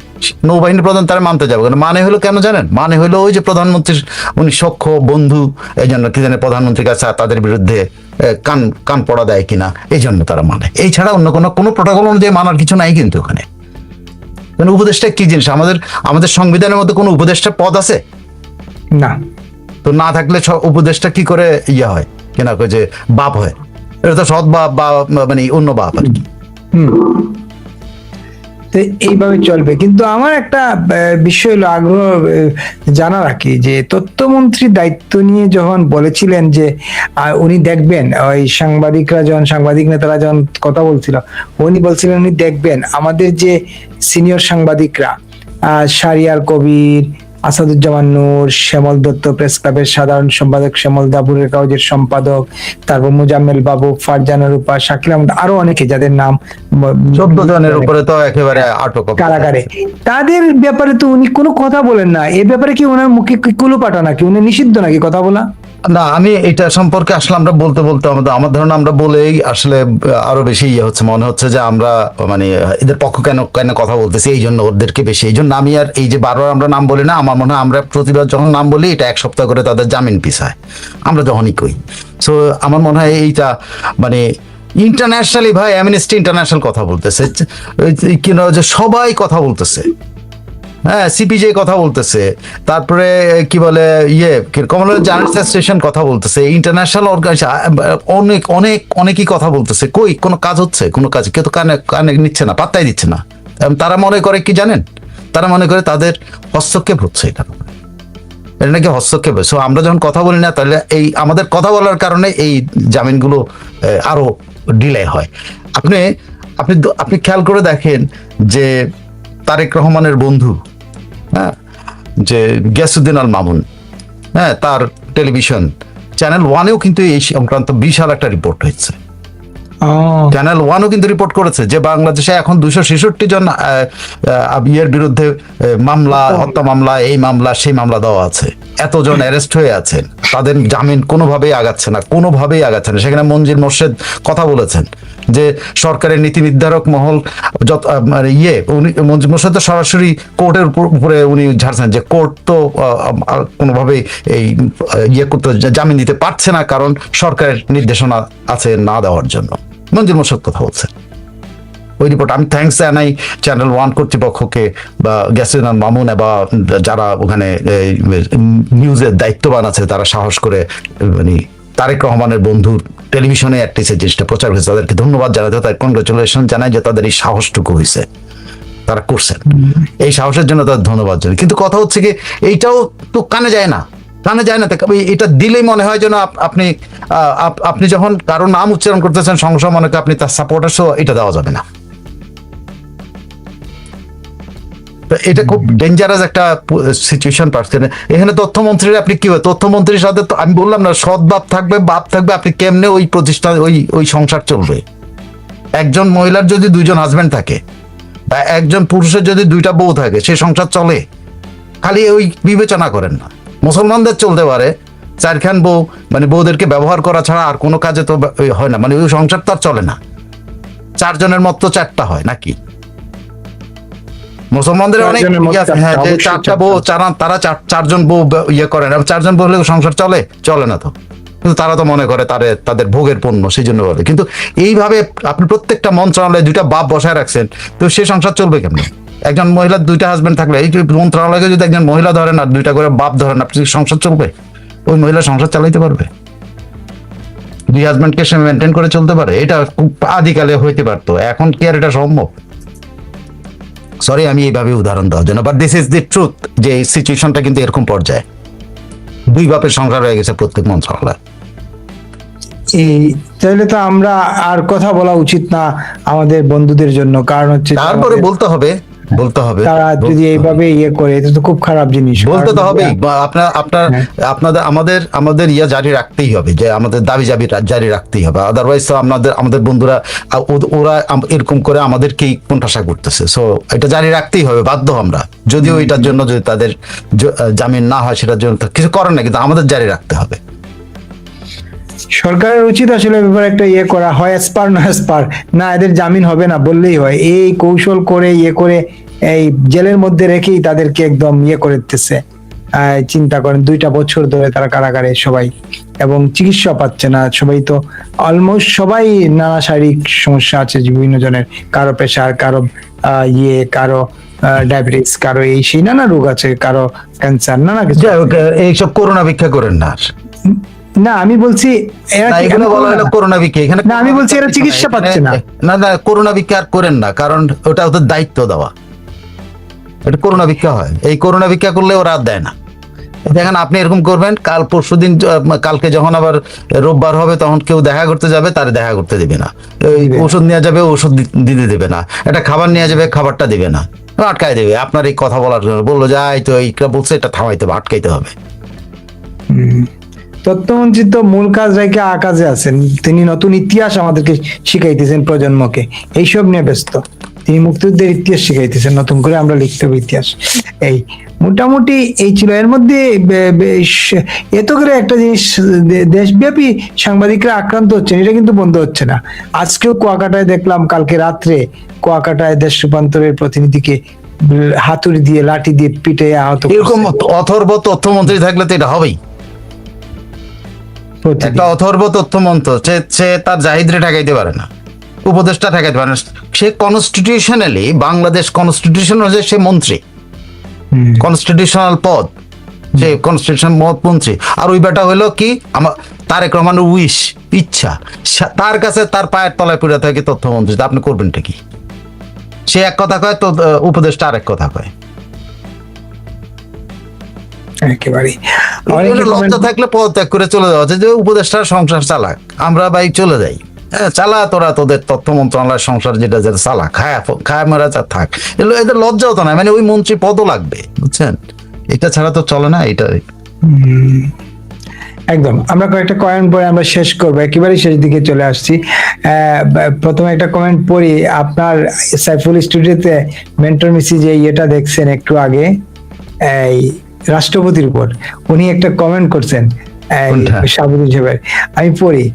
[SPEAKER 2] নৌবাহিনী প্রধান তারা মানতে যাবে কেন? মানে হলো কেন জানেন? মানে হলো ওই যে প্রধানমন্ত্রীর উনি সখ্য বন্ধু, এই জন্য কি জানে প্রধানমন্ত্রীর কাছে তাদের বিরুদ্ধে কান পড়া দেয় কিনা, এই জন্য তারা মানে। এই ছাড়া অন্য কোনো প্রোটোকল অনুযায়ী মানার কিছু নাই কিন্তু ওখানে। উপদেষ্টা কি জিনিস? আমাদের সংবিধানের মধ্যে কোনো উপদেষ্টা পদ আছে
[SPEAKER 3] না।
[SPEAKER 2] তো না থাকলে উপদেষ্টা কি করে হয় কিনা যে বাপ হয়? এটা তো সৎ বাপ বা মানে অন্য বাপ আর কি।
[SPEAKER 3] তো এইভাবে চলবে। কিন্তু আমার একটা বিষয় হলো আগ্রহ জানা রাখি যে তথ্যমন্ত্রী দায়িত্ব নিয়ে যখন বলেছিলেন যে উনি দেখবেন, ওই সাংবাদিক নেতারা যখন কথা বলছিল, উনি বলছিলেন উনি দেখবেন আমাদের যে সিনিয়র সাংবাদিকরা, শাহরিয়ার কবির, আসাদুজ্জামান নূর, শ্যামল দত্ত প্রেস ক্লাবের সাধারণ সম্পাদক, শ্যামল দাপুরের কাগজের সম্পাদক, তারপর মুজাম্মেল বাবু, ফারজানা রূপা, শাকিল আহমদ, আরো অনেকে যাদের নাম
[SPEAKER 2] 14 জনের উপরে তো একেবারে আটক
[SPEAKER 3] কারাগারে, তাদের ব্যাপারে তো উনি কোনো কথা বলেন না। এ ব্যাপারে কি ওনার মুখে কুলুপাটা নাকি? উনি নিষিদ্ধ নাকি কথা বলা?
[SPEAKER 2] না, আমি এটা সম্পর্কে আসলে আমরা বলতে আমার ধারণা আমরা বলেই আসলে আরো বেশি হচ্ছে, মনে হচ্ছে যে আমরা মানে এদের পক্ষ কেন কথা বলতেছি, এই জন্য ওদেরকে বেশি। এই জন্য আমি আর এই যে 12 আমরা নাম বলি না, আমার মনে হয় আমরা প্রতিবার যখন নাম বলি এটা 1 সপ্তাহ করে তাদের জামিন পিছায় আমরা যখনই কই। সো আমার মনে হয় এইটা মানে ইন্টারন্যাশনালি ভাই, অ্যামনেস্টি ইন্টারন্যাশনাল কথা বলতেছে, যে সবাই কথা বলতেছে। হ্যাঁ, সিপিজে কথা বলতেছে, তারপরে কি বলে কমনওয়েলথ জার্নালিস্ট অ্যাসোসিয়েশন কথা বলতেছে, ইন্টারন্যাশনাল অর্গানাইজেশন অনেকই কথা বলতেছে। কই কোনো কাজ হচ্ছে? কোনো কাজ কেউ তো কানে নিচ্ছে না, পাত্তাই দিচ্ছে না। তারা মনে করে কি জানেন? তারা মনে করে তাদের হস্তক্ষেপ হচ্ছে, এটা নাকি হস্তক্ষেপ। সো আমরা যখন কথা বলি না, তাহলে এই আমাদের কথা বলার কারণে এই জামিনগুলো আরো ডিলে হয়। আপনি খেয়াল করে দেখেন যে তারেক রহমানের বন্ধু, হ্যাঁ, যে গিয়াসউদ্দিন আল মামুন, হ্যাঁ, তার টেলিভিশন চ্যানেল ওয়ানেও কিন্তু এই সংক্রান্ত বিশাল একটা রিপোর্ট হয়েছে। চ্যানেল ওয়ানও কিন্তু রিপোর্ট করেছে যে বাংলাদেশে এখন 266 জন ইয়ের বিরুদ্ধে মামলা, হত্যা মামলা, এই মামলা সেই মামলা দেওয়া আছে, এতজন অ্যারেস্ট হয়ে আছেন, তাদের জামিন কোনোভাবেই আগাচ্ছে না, কোনোভাবেই আগাচ্ছে না। সেখানে মঞ্জিল মোর্শেদ কথা বলেছেন যে সরকারের নীতি নির্ধারক মহল যত উনি মঞ্জিল মোর্শেদ তো সরাসরি কোর্টের উপরে উনি ঝাড়ছেন যে কোর্ট তো কোনোভাবেই এই করতে জামিন দিতে পারছে না, কারণ সরকারের নির্দেশনা আছে না দেওয়ার জন্য। মঞ্জিল মোর্শেদ কথা বলছেন ওই রিপোর্ট। আমি থ্যাঙ্কস জানাই চ্যানেল ওয়ান কর্তৃপক্ষকে বা গিয়াসউদ্দিন মামুন বা যারা ওখানে নিউজের দায়িত্ববান আছে, তারা সাহস করে মানে তারেক রহমানের বন্ধুর টেলিভিশনে অ্যাটলিস্ট এই জিনিসটা প্রচার হয়েছে, তাদেরকে ধন্যবাদ জানাতে, তাদের কংগ্রেচুলেশন জানাই যে তাদের এই সাহসটুকু হয়েছে, তারা করছেন, এই সাহসের জন্য তাদের ধন্যবাদ জানাই। কিন্তু কথা হচ্ছে কি, এইটাও তো কানে যায় না, কানে যায় না। এটা দিলেই মনে হয় যেন আপনি আপনি যখন কারো নাম উচ্চারণ করতেছেন সঙ্গে সঙ্গে মনে করেন আপনি তার সাপোর্টার, এটা দেওয়া যাবে না। এটা খুব ডেঞ্জারাস একটা সিচুয়েশন পাচ্ছেন। এখানে তথ্যমন্ত্রীর আপনি কি হয়, তথ্যমন্ত্রীর সাথে তো আমি বললাম না, সৎ বাপ থাকবে, বাপ থাকবে, আপনি কেমনে ওই প্রতিষ্ঠান ওই সংসার চলবে? একজন মহিলার যদি 2 জন হাজবেন্ড থাকে বা একজন পুরুষের যদি 2টা বউ থাকে, সেই সংসার চলে? খালি ওই বিবেচনা করেন না, মুসলমানদের চলতে পারে 4খান বউ, মানে বউদেরকে ব্যবহার করা ছাড়া আর কোনো কাজে তো হয় না, মানে ওই সংসার তো আর চলে না। 4 জনের মত 4টা হয় নাকি? মুসলমানদের অনেক হ্যাঁ, যে 4টা বউ, তারা 4 জন বউ করেন, 4 জন বউ হলে সংসার চলে না তো। কিন্তু তারা তো মনে করে তাদের ভোগের পণ্য, সেই জন্য বলে। কিন্তু এইভাবে আপনি প্রত্যেকটা মন্ত্রণালয়ে 2টা বাপ বসায় রাখছেন, তো সে সংসার চলবে কেমন? একজন মহিলার 2টা হাজবেন্ড থাকলে, এই মন্ত্রণালয়কে যদি একজন মহিলা ধরেন আর 2টা করে বাপ ধরেন, আপনি সংসার চলবে? ওই মহিলা সংসার চালাইতে পারবে? 2 হাজবেন্ডকে সে মেনটেন করে চলতে পারে? এটা খুব আদিকালে হইতে পারতো, এখন কি আর এটা সম্ভব? সরি আমি এইভাবে উদাহরণ দেওয়ার জন্য, but this is the truth, যে এই সিচুয়েশনটা কিন্তু এরকম পর্যায়ে 2 বাপের সংসার হয়ে গেছে প্রত্যেক মন্ত্রণালয়।
[SPEAKER 3] তাহলে তো আমরা আর কথা বলা উচিত না আমাদের বন্ধুদের জন্য, কারণ হচ্ছে
[SPEAKER 2] তারপরে বলতে হবে
[SPEAKER 3] তারা যদি এইভাবে করে, এটা তো খুব খারাপ জিনিস।
[SPEAKER 2] বলতে তো হবে, আমাদের জারি রাখতেই হবে, যে আমাদের দাবি জারি রাখতেই হবে, আদারওয়াইজ তো আমাদের বন্ধুরা ওরা এরকম করে আমাদেরকেই কোণঠাসা করতেছে। সো এটা জারি রাখতেই হবে, বাধ্য আমরা, যদিও এটার জন্য যদি তাদের জামিন না হয় সেটার জন্য কিছু করার না, কিন্তু আমাদের জারি রাখতে হবে।
[SPEAKER 3] সরকারের উচিত আসলে ব্যাপারে একটা করা হয়, স্পার না স্পার না, এদের জামিন হবে না বললেই হয়। এই কৌশল করে করে এই জেলের মধ্যে রেখেই তাদেরকে একদম করে দিতেছে। চিন্তা করেন 2টা বছর ধরে তারা কারাগারে সবাই, এবং চিকিৎসা পাচ্ছে না সবাই, তো অলমোস্ট সবাই নানা শারীরিক সমস্যা আছে বিভিন্ন জনের, কারো প্রেশার, কারো কারো ডায়াবেটিস, কারো এই সেই নানা রোগ আছে, কারো ক্যান্সার, নানা কিছু।
[SPEAKER 2] এইসব করোনা ভিক্ষা করেন না,
[SPEAKER 3] না আমি বলছি
[SPEAKER 2] করোনা ভিক্ষা, এখানে
[SPEAKER 3] না আমি বলছি এরা চিকিৎসা পাচ্ছে না।
[SPEAKER 2] না করোনা ভিক্ষা আর করেন না, কারণ ওটা ওদের দায়িত্ব দেওয়া, এটা করোনা ভিক্ষা হয়। এই করোনা ভিক্ষা করলে ওরা আর দেয় না। দেখেন আপনি এরকম করবেন, কাল পরশুদিন, কালকে যখন আবার রোববার হবে তখন কেউ দেখা করতে যাবে, তার দেখা করতে দিবে না। ওষুধ নেওয়া যাবে, ওষুধ দিতে দেবে না। একটা খাবার নেওয়া যাবে, খাবারটা দিবে না, আটকাই দেবে। আপনার এই কথা বলার জন্য বললো যে তো এইটা বলছে, এটা থামাইতে হবে, আটকাইতে হবে।
[SPEAKER 3] তথ্যমন্ত্রী তো মূল কাজ রেখে আকাজে আছেন, তিনি নতুন ইতিহাস আমাদেরকে শিখাইতেছেন, প্রজন্মকে এইসব নিয়ে ব্যস্ত। তিনি মুক্তিযুদ্ধের ইতিহাস শিখাইতেছেন, নতুন করে আমরা লিখতে হবে ইতিহাস। এই মোটামুটি এই ছিল। এর মধ্যে এত করে একটা জিনিস, দেশব্যাপী সাংবাদিকরা আক্রান্ত হচ্ছেন, এটা কিন্তু বন্ধ হচ্ছে না। আজকেও কুয়াকাটায় দেখলাম, কালকে রাত্রে কুয়াকাটায় দেশ রূপান্তরের প্রতিনিধিকে হাতুড়ি দিয়ে, লাঠি দিয়ে পিটে আহত।
[SPEAKER 2] এরকম অথর্ব তথ্যমন্ত্রী থাকলে তো এটা হবেই। একটা অথর্ব তথ্যমন্ত্র, সে তার জাহিদরে ঠেকাইতে পারে না, উপদেষ্টা ঠেকাইতে পারে না। সে কনস্টিটিউশনালি, বাংলাদেশ কনস্টিটিউশন হচ্ছে সে মন্ত্রী, কনস্টিটিউশনাল পদ, সে কনস্টিটিউশন মন্ত্রী। আর ওই বেটা হইলো কি, আমার তারেক রহমানের ইচ্ছা, তার কাছে তার পায়ের তলায় পড়ে থাকে তথ্যমন্ত্রী। আপনি করবেন কি? সে এক কথা কয়, তো উপদেষ্টা আরেক কথা কয়। লজ্জা থাকলে পদত্যাগ করে চলে যাওয়া, যে উপদেষ্টার সংসার চালাক, আমরা ভাই চলে যাই। চালা তোরা তোদের তথ্য মন্ত্রণালয়ের সংসার যেটা যেটা চালা, খায়া মারা যা থাক, এগুলো এদের লজ্জাও তো না, মানে ওই মন্ত্রী পদও লাগবে, বুঝছেন, এটা ছাড়া তো চলে না। এটা
[SPEAKER 3] একদম। আমরা কয়েকটা কমেন্ট পরে আমরা শেষ করবো, একেবারে শেষ দিকে চলে আসছি। প্রথমে একটা কমেন্ট পড়ি। আপনার সাইফুল স্টুডিওতে মেন্টর মিসি যে ইয়েটা দেখছেন একটু আগে, এই রাষ্ট্রপতির উপর, উনি একটা কমেন্ট করছেন
[SPEAKER 2] কোনটা?
[SPEAKER 3] শাহাবুদ্দিন সাহেবের, আমি পড়ি।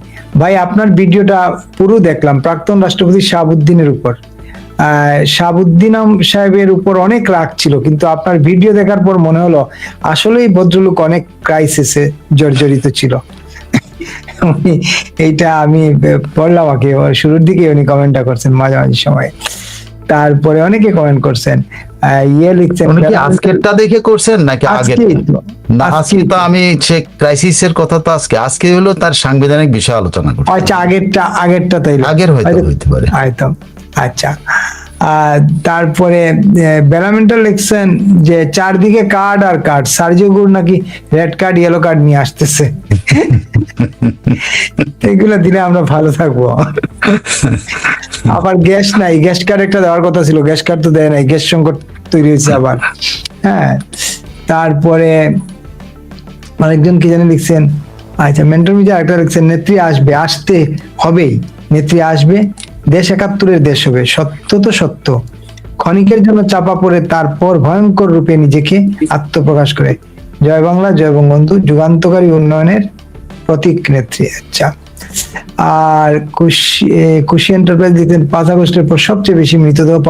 [SPEAKER 3] ভাই আপনার ভিডিওটা পুরো দেখলাম, প্রাক্তন রাষ্ট্রপতি শাহাবুদ্দিনের উপর। শাহাবুদ্দিন সাহেবের উপর অনেক রাগ ছিল, কিন্তু আপনার ভিডিও দেখার পর মনে হলো আসলেই ভদ্রলোক অনেক ক্রাইসিসে জর্জরিত ছিল। এইটা আমি পড়লাম আগে, শুরুর দিকে উনি কমেন্টটা করছেন মাঝামাঝি সময়ে। তারপরে অনেকে কমেন্ট করছেন, ইয়ে লিখছেন,
[SPEAKER 2] উনি কি আজকেরটা দেখে করছেন নাকি আগের?
[SPEAKER 3] আজকেই তো।
[SPEAKER 2] না, আজকে তো আমি সে ক্রাইসিসের কথা তো আজকে হলো তার সাংবিধানিক বিষয় আলোচনা করছি।
[SPEAKER 3] আচ্ছা, আগেরটা তাই
[SPEAKER 2] আগের হয়তো হইতে পারে।
[SPEAKER 3] হয়তো। আচ্ছা, তারপরে বেলামেন্টাল লিখছেন যে চারদিকে কার্ড আর কার্ড, সার্জিওগুর নাকি রেড কার্ড ইয়েলো কার্ড নিয়ে আসতেছে। এগুলো দিলে আমরা ভালো থাকবো। আবার গ্যাস নাই, গ্যাস কার্ড একটা দেওয়ার কথা ছিল, গ্যাস কার্ড তো দেয় নাই, গ্যাস সংকট তৈরি হয়েছে আবার। হ্যাঁ, তারপরে অনেকজন কি জানি লিখছেন। আচ্ছা, মেন্টর মিডিয়া একটা লিখছেন, নেত্রী আসবে, আসতে হবেই, নেত্রী আসবে, দেশ ৭১-এর দেশ হবে, সত্য তো সত্য, ক্ষণিকের জন্য চাপা পড়ে তারপর ভয়ঙ্কর রূপে নিজেকে আত্মপ্রকাশ করে। জয় বাংলা, জয় বঙ্গবন্ধু, যুগান্তকারী উন্নয়নের প্রতীক নেত্রী। আচ্ছা, আর খুশি এন্টারপ্রাইজ দিতেন ৫ আগস্টের পর সবচেয়ে বেশি মৃতদেহ